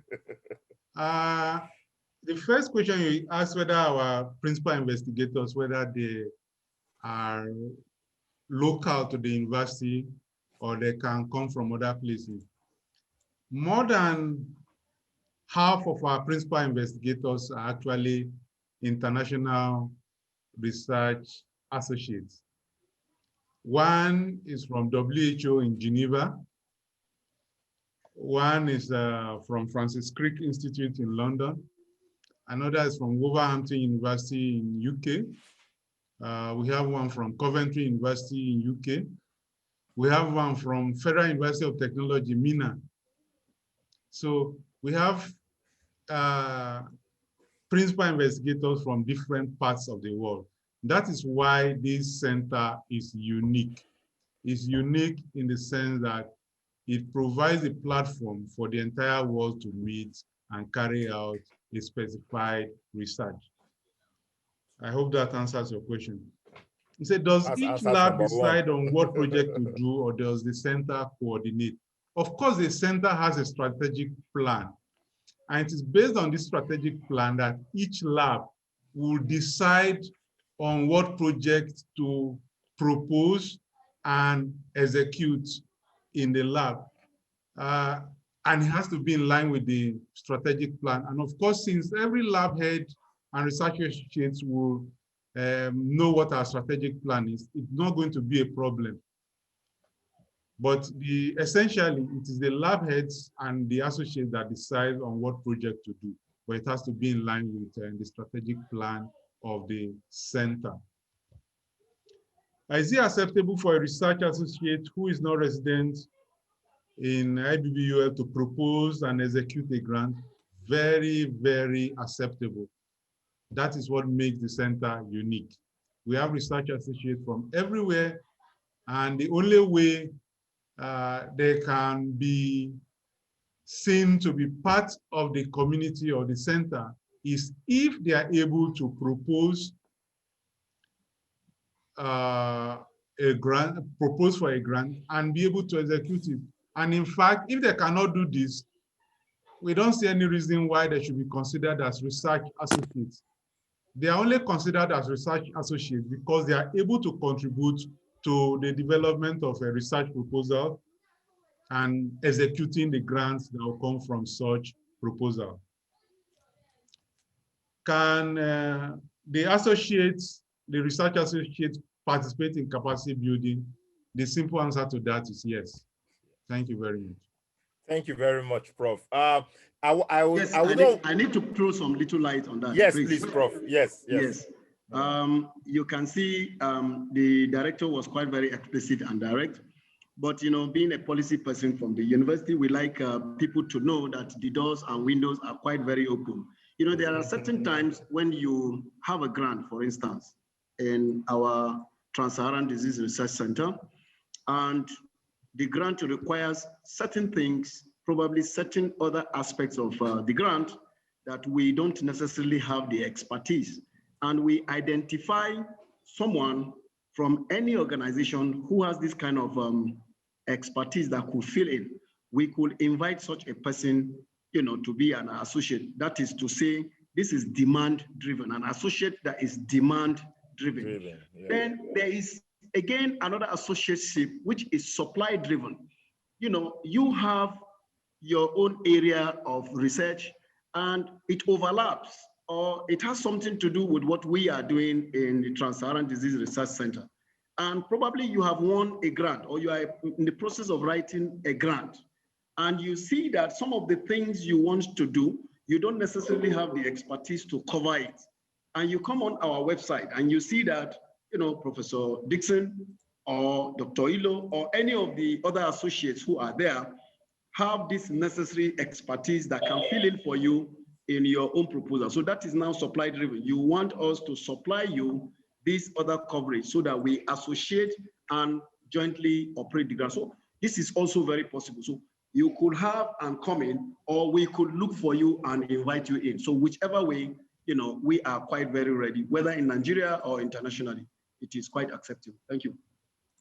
The first question you asked whether our principal investigators, whether they are local to the university or they can come from other places. More than half of our principal investigators are actually international research associates. One is from WHO in Geneva. One is from Francis Crick Institute in London. Another is from Wolverhampton University in UK. We have one from Coventry University in UK. We have one from Federal University of Technology, Mina. So we have principal investigators from different parts of the world. That is why this center is unique. It's unique in the sense that it provides a platform for the entire world to meet and carry out a specified research. I hope that answers your question. He said, does That's each answer lab number one. decide on what project to do, or does the center coordinate? Of course, the center has a strategic plan. And it is based on this strategic plan that each lab will decide on what project to propose and execute in the lab. And it has to be in line with the strategic plan. And of course, since every lab head and research associates will know what our strategic plan is, it's not going to be a problem. But essentially, it is the lab heads and the associates that decide on what project to do. But it has to be in line with the strategic plan of the center. Is it acceptable for a research associate who is not resident in IBBUL to propose and execute a grant? Very, very acceptable. That is what makes the center unique. We have research associates from everywhere, and the only way they can be seen to be part of the community or the center is if they are able to propose a grant, propose for a grant and be able to execute it. And in fact, if they cannot do this, we don't see any reason why they should be considered as research associates. They are only considered as research associates because they are able to contribute to the development of a research proposal and executing the grants that will come from such proposal. Can the associates, the research associates, participate in capacity building? The simple answer to that is yes. Thank you very much. Thank you very much, Prof. I need to throw some little light on that. Yes, please, Prof. Yes. You can see the director was quite very explicit and direct. But being a policy person from the university, we like people to know that the doors and windows are quite very open. There are certain times when you have a grant, for instance, in our Trans-Saharan Disease Research Center, and the grant requires certain things, probably certain other aspects of the grant that we don't necessarily have the expertise. And we identify someone from any organization who has this kind of expertise that could fill in. We could invite such a person to be an associate. That is to say, this is demand-driven, an associate that is demand-driven. Yeah. Then there is, again, another associateship, which is supply-driven. You have your own area of research, and it overlaps, or it has something to do with what we are doing in the Trans-Saharan Disease Research Center. And probably you have won a grant, or you are in the process of writing a grant. And you see that some of the things you want to do, you don't necessarily have the expertise to cover it. And you come on our website and you see that, Professor Dixon or Dr. Ilo or any of the other associates who are there have this necessary expertise that can fill in for you in your own proposal. So that is now supply driven. You want us to supply you this other coverage so that we associate and jointly operate the grant. So this is also very possible. So you could have and come in, or we could look for you and invite you in. So whichever way, we are quite very ready, whether in Nigeria or internationally, it is quite acceptable. Thank you.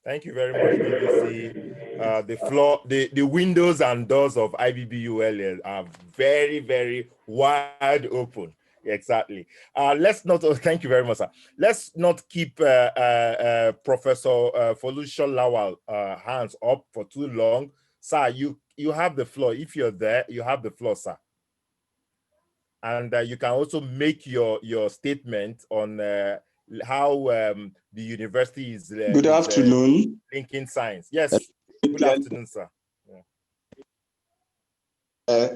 Thank you very much, BBC. The windows and doors of IBBUL are very, very wide open. Exactly. Let's not. Thank you very much, sir. Let's not keep Professor Folusho Lawal hands up for too long, sir. You have the floor. If you're there, you have the floor, sir. And you can also make your statement on how the university is good afternoon, linking science. Yes, good afternoon, sir. Yeah.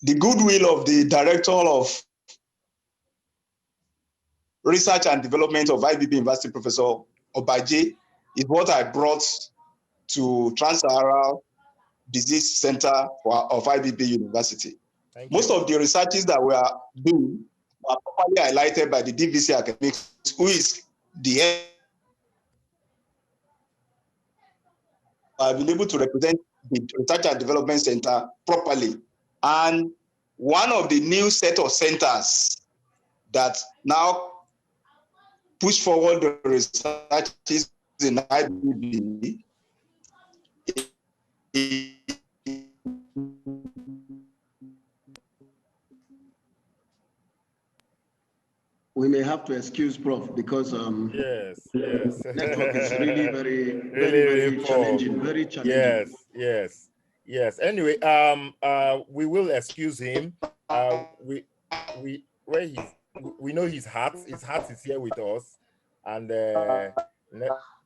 The goodwill of the director of research and development of IBB University, Professor Obaje, is what I brought to Trans-Saharan Disease Center of IBB University. Most of the researches that we are doing are properly highlighted by the DVC academics, who is the head. I've been able to represent the Research and Development Center properly. And one of the new set of centers that now push forward the researches in IBB. We may have to excuse Prof because yes. network is really very really poor. challenging, very challenging. Yes. Anyway, we will excuse him. We know his heart is here with us, and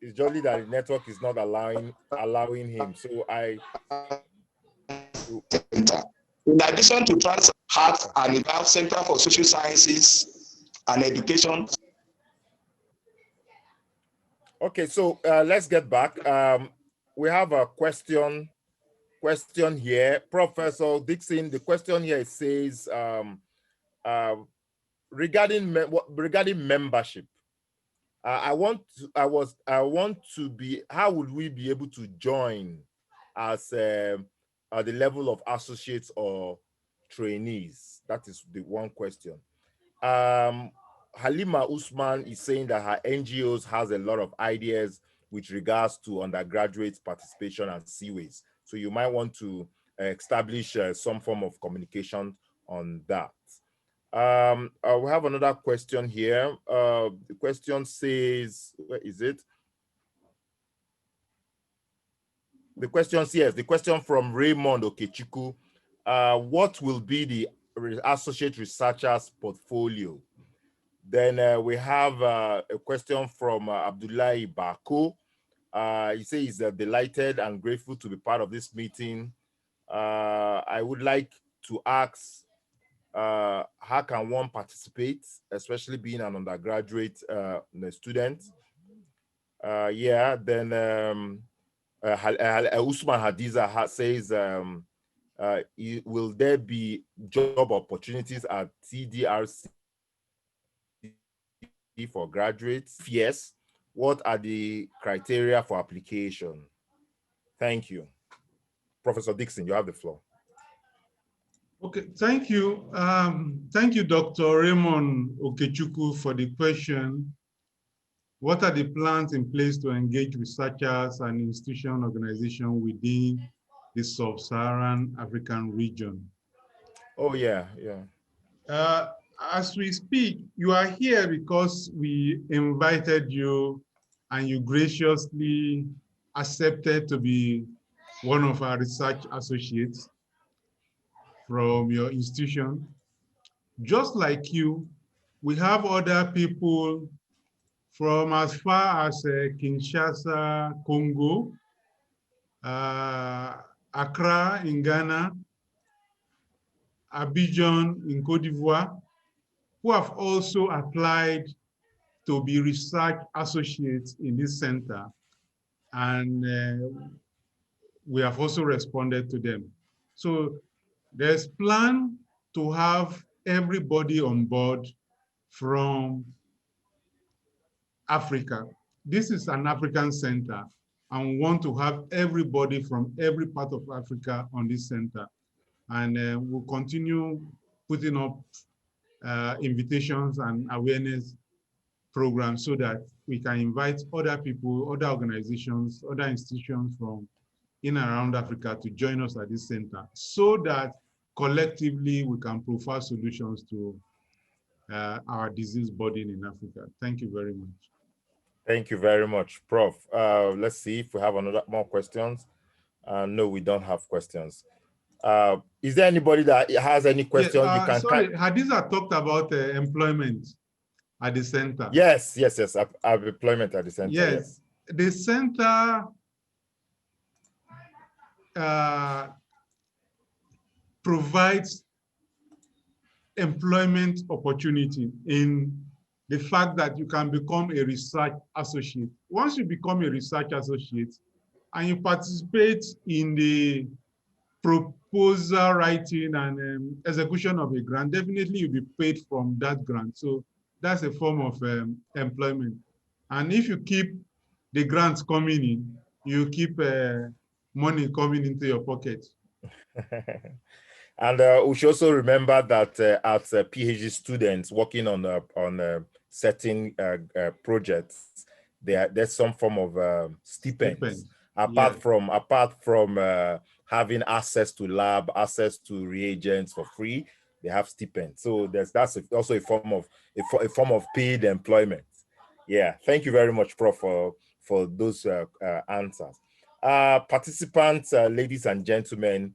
it's jolly that the network is not allowing him. So in addition to Trans-Saharan and we have Center for Social Sciences and Education. Okay, so let's get back. We have a question here, Professor Dixon. The question here says regarding membership. How would we be able to join as at the level of associates or trainees? That is the one question. Halima Usman is saying that her NGOs has a lot of ideas with regards to undergraduate participation and seaways. So you might want to establish some form of communication on that. We have another question here. The question says, where is it? The question says, the question from Raymond Okechukwu, what will be the associate researcher's portfolio? Then we have a question from Abdullahi Bako. He says he's delighted and grateful to be part of this meeting. I would like to ask, how can one participate, especially being an undergraduate student? Then Usman Hadiza says, will there be job opportunities at TDRC for graduates? If yes, what are the criteria for application? Thank you. Professor Dixon, you have the floor. Okay, thank you. Thank you, Dr. Raymond Okechukwu, for the question. What are the plans in place to engage researchers and institution organizations within the Sub-Saharan African region? Oh, yeah. As we speak, you are here because we invited you and you graciously accepted to be one of our research associates from your institution. Just like you, we have other people from as far as Kinshasa, Congo, Accra in Ghana, Abidjan in Cote d'Ivoire, who have also applied to be research associates in this center. And we have also responded to them. So there's plan to have everybody on board from Africa. This is an African center, and we want to have everybody from every part of Africa on this center. And we'll continue putting up invitations and awareness programs so that we can invite other people, other organizations, other institutions from in and around Africa to join us at this center so that collectively we can provide solutions to our disease burden in Africa. Thank you very much. Thank you very much, Prof. Let's see if we have more questions. No, we don't have questions. Is there anybody that has any questions? Yeah, sorry, Hadiza talked about employment at the center. Yes. Employment at the center. Yes. The center provides employment opportunity in the fact that you can become a research associate. Once you become a research associate and you participate in the proposal writing and execution of a grant, definitely you'll be paid from that grant. So that's a form of employment. And if you keep the grants coming in, you keep money coming into your pocket. And we should also remember that as PhD students working on certain projects, there's some form of stipends. Apart from having access to lab, access to reagents for free, they have stipends. So that's also a form of paid employment. Yeah, thank you very much, Prof, for those answers. Participants, ladies and gentlemen,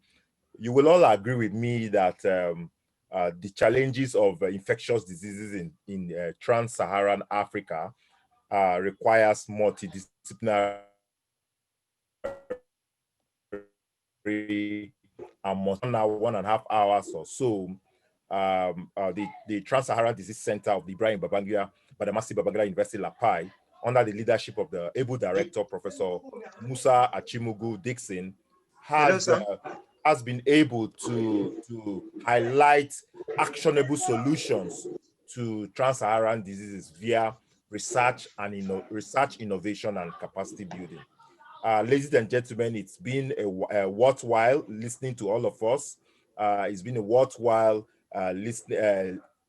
you will all agree with me that the challenges of infectious diseases in Trans-Saharan Africa requires multidisciplinary and 1.5 hours or so. The Trans-Saharan Disease Center of the Ibrahim Babangida Badamasi Babangida University, Lapai, under the leadership of the able director, Professor Musa Achimugu Dixon, has been able to highlight actionable solutions to Trans-Saharan diseases via research and research, innovation, and capacity building. Ladies and gentlemen, it's been a worthwhile listening to all of us. It's been a worthwhile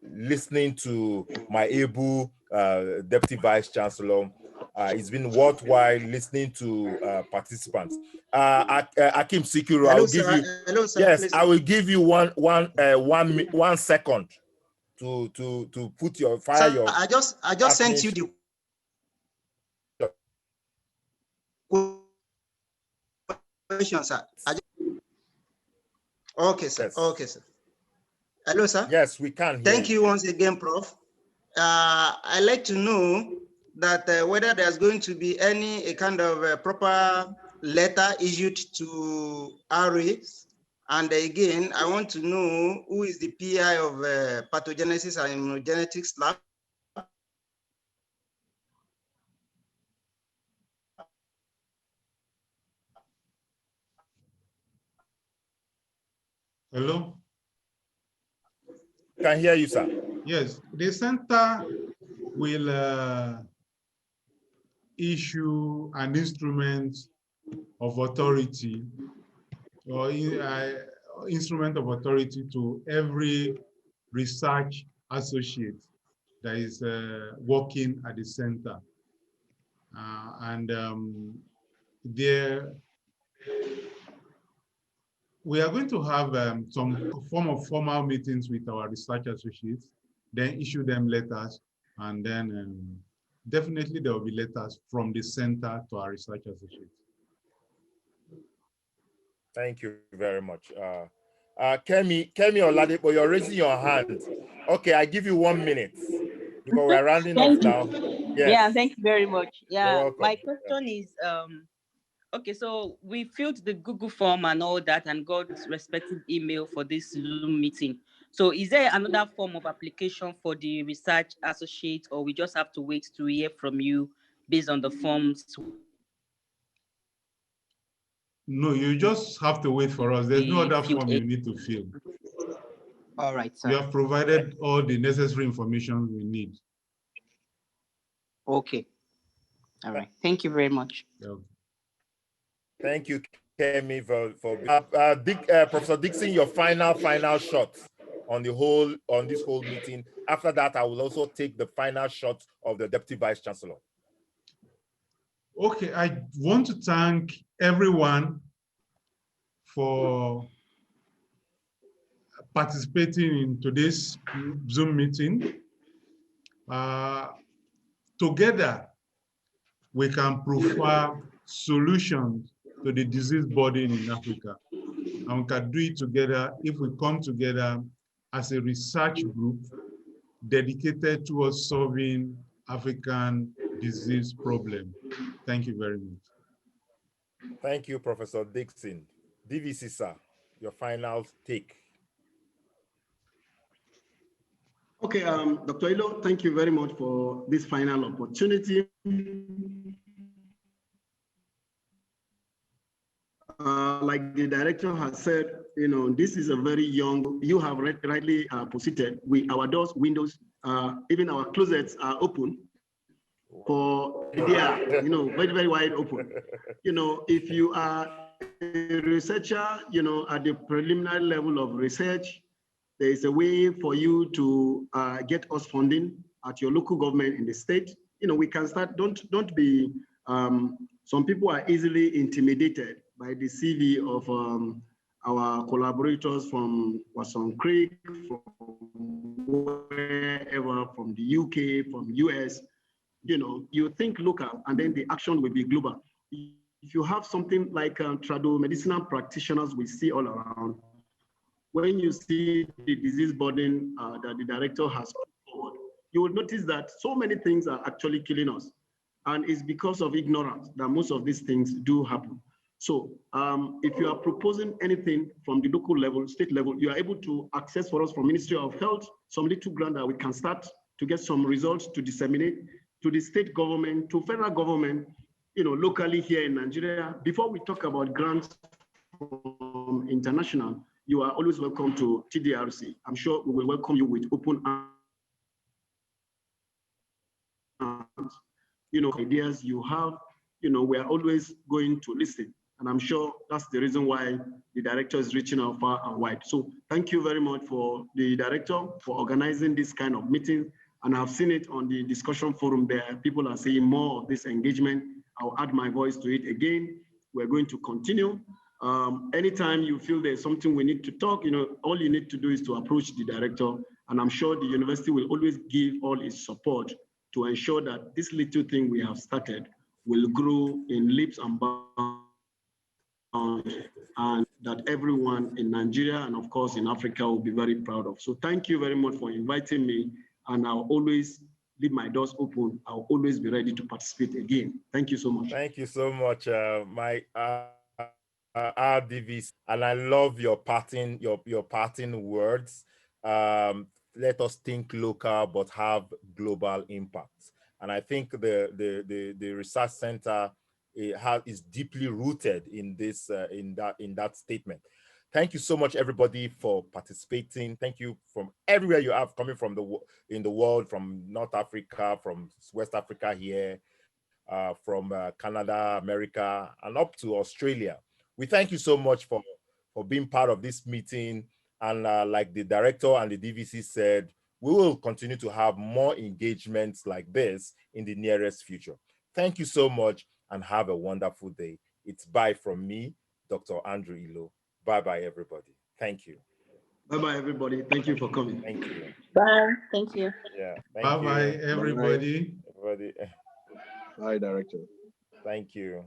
listening to my able Deputy Vice Chancellor. It's been worthwhile listening to participants. Akim Sikuru, I'll give you. Hello, sir, yes, please. I will give you one second to put your fire. Sir, I just sent you the question, sir. Okay, sir. Yes. Okay, sir. Hello, sir. Yes, we can. Thank you once again, Prof. I'd like to know that whether there's going to be a kind of proper letter issued to RAs. And again, I want to know who is the PI of pathogenesis and immunogenetics lab. Hello? Can hear you, sir. Yes, the center will issue an instrument of authority or instrument of authority to every research associate that is working at the center. We are going to have some form of formal meetings with our research associates, then issue them letters, and then definitely there will be letters from the center to our research associates. Thank you very much. Kemi Oladipo, you're raising your hand. Okay, I give you 1 minute because we're rounding off now. Yes. Yeah, thank you very much. Yeah, my question is, okay, so we filled the Google form and all that and got respective email for this Zoom meeting. So is there another form of application for the research associate, or we just have to wait to hear from you based on the forms? No, you just have to wait for us. There's no other form you need to fill. All right, sir. We have provided all the necessary information we need. Okay. All right. Thank you very much. Yeah. Thank you, Kemi, for Professor Dixon, your final shot on this whole meeting. After that, I will also take the final shot of the Deputy Vice Chancellor. Okay, I want to thank everyone for participating in today's Zoom meeting. Together, we can provide solutions to the disease burden in Africa. And we can do it together if we come together as a research group dedicated towards solving African disease problem. Thank you very much. Thank you, Professor Dixon. DVC, sir, your final take. Okay, Dr. Ilo, thank you very much for this final opportunity. Like the director has said, this is a very young, you have rightly posited, our doors, windows, even our closets are open for very, very wide open. If you are a researcher, at the preliminary level of research, there is a way for you to get us funding at your local government in the state, we can start. Don't be. Some people are easily intimidated by the CV of our collaborators from Wasson Creek, from wherever, from the UK, from US. You think local, and then the action will be global. If you have something like trado-medicinal practitioners we see all around, when you see the disease burden that the director has put forward, you will notice that so many things are actually killing us. And it's because of ignorance that most of these things do happen. So if you are proposing anything from the local level, state level, you are able to access for us from Ministry of Health, some little grant that we can start to get some results to disseminate to the state government, to federal government, locally here in Nigeria. Before we talk about grants from international, you are always welcome to TDRC. I'm sure we will welcome you with open arms. Ideas you have, we are always going to listen. And I'm sure that's the reason why the director is reaching out far and wide. So thank you very much for the director for organizing this kind of meeting. And I've seen it on the discussion forum there. People are saying more of this engagement. I'll add my voice to it again. We're going to continue. Anytime you feel there's something we need to talk, all you need to do is to approach the director. And I'm sure the university will always give all its support to ensure that this little thing we have started will grow in leaps and bounds, and that everyone in Nigeria and of course in Africa will be very proud of. So thank you very much for inviting me, and I'll always leave my doors open. I'll always be ready to participate again. Thank you so much. Thank you so much, my RDVC, and I love your parting words. Let us think local but have global impact. And I think the research center is deeply rooted in this in that statement. Thank you so much, everybody, for participating. Thank you from everywhere you have coming from in the world, from North Africa, from West Africa here, from Canada, America, and up to Australia. We thank you so much for being part of this meeting. And like the director and the DVC said, we will continue to have more engagements like this in the nearest future. Thank you so much and have a wonderful day. It's bye from me, Dr. Andrew Ilo. Bye-bye, everybody. Thank you. Bye-bye, everybody. Thank you for coming. Thank you. Bye. Thank you. Yeah. Bye-bye, everybody. Everybody. Bye, director. Thank you.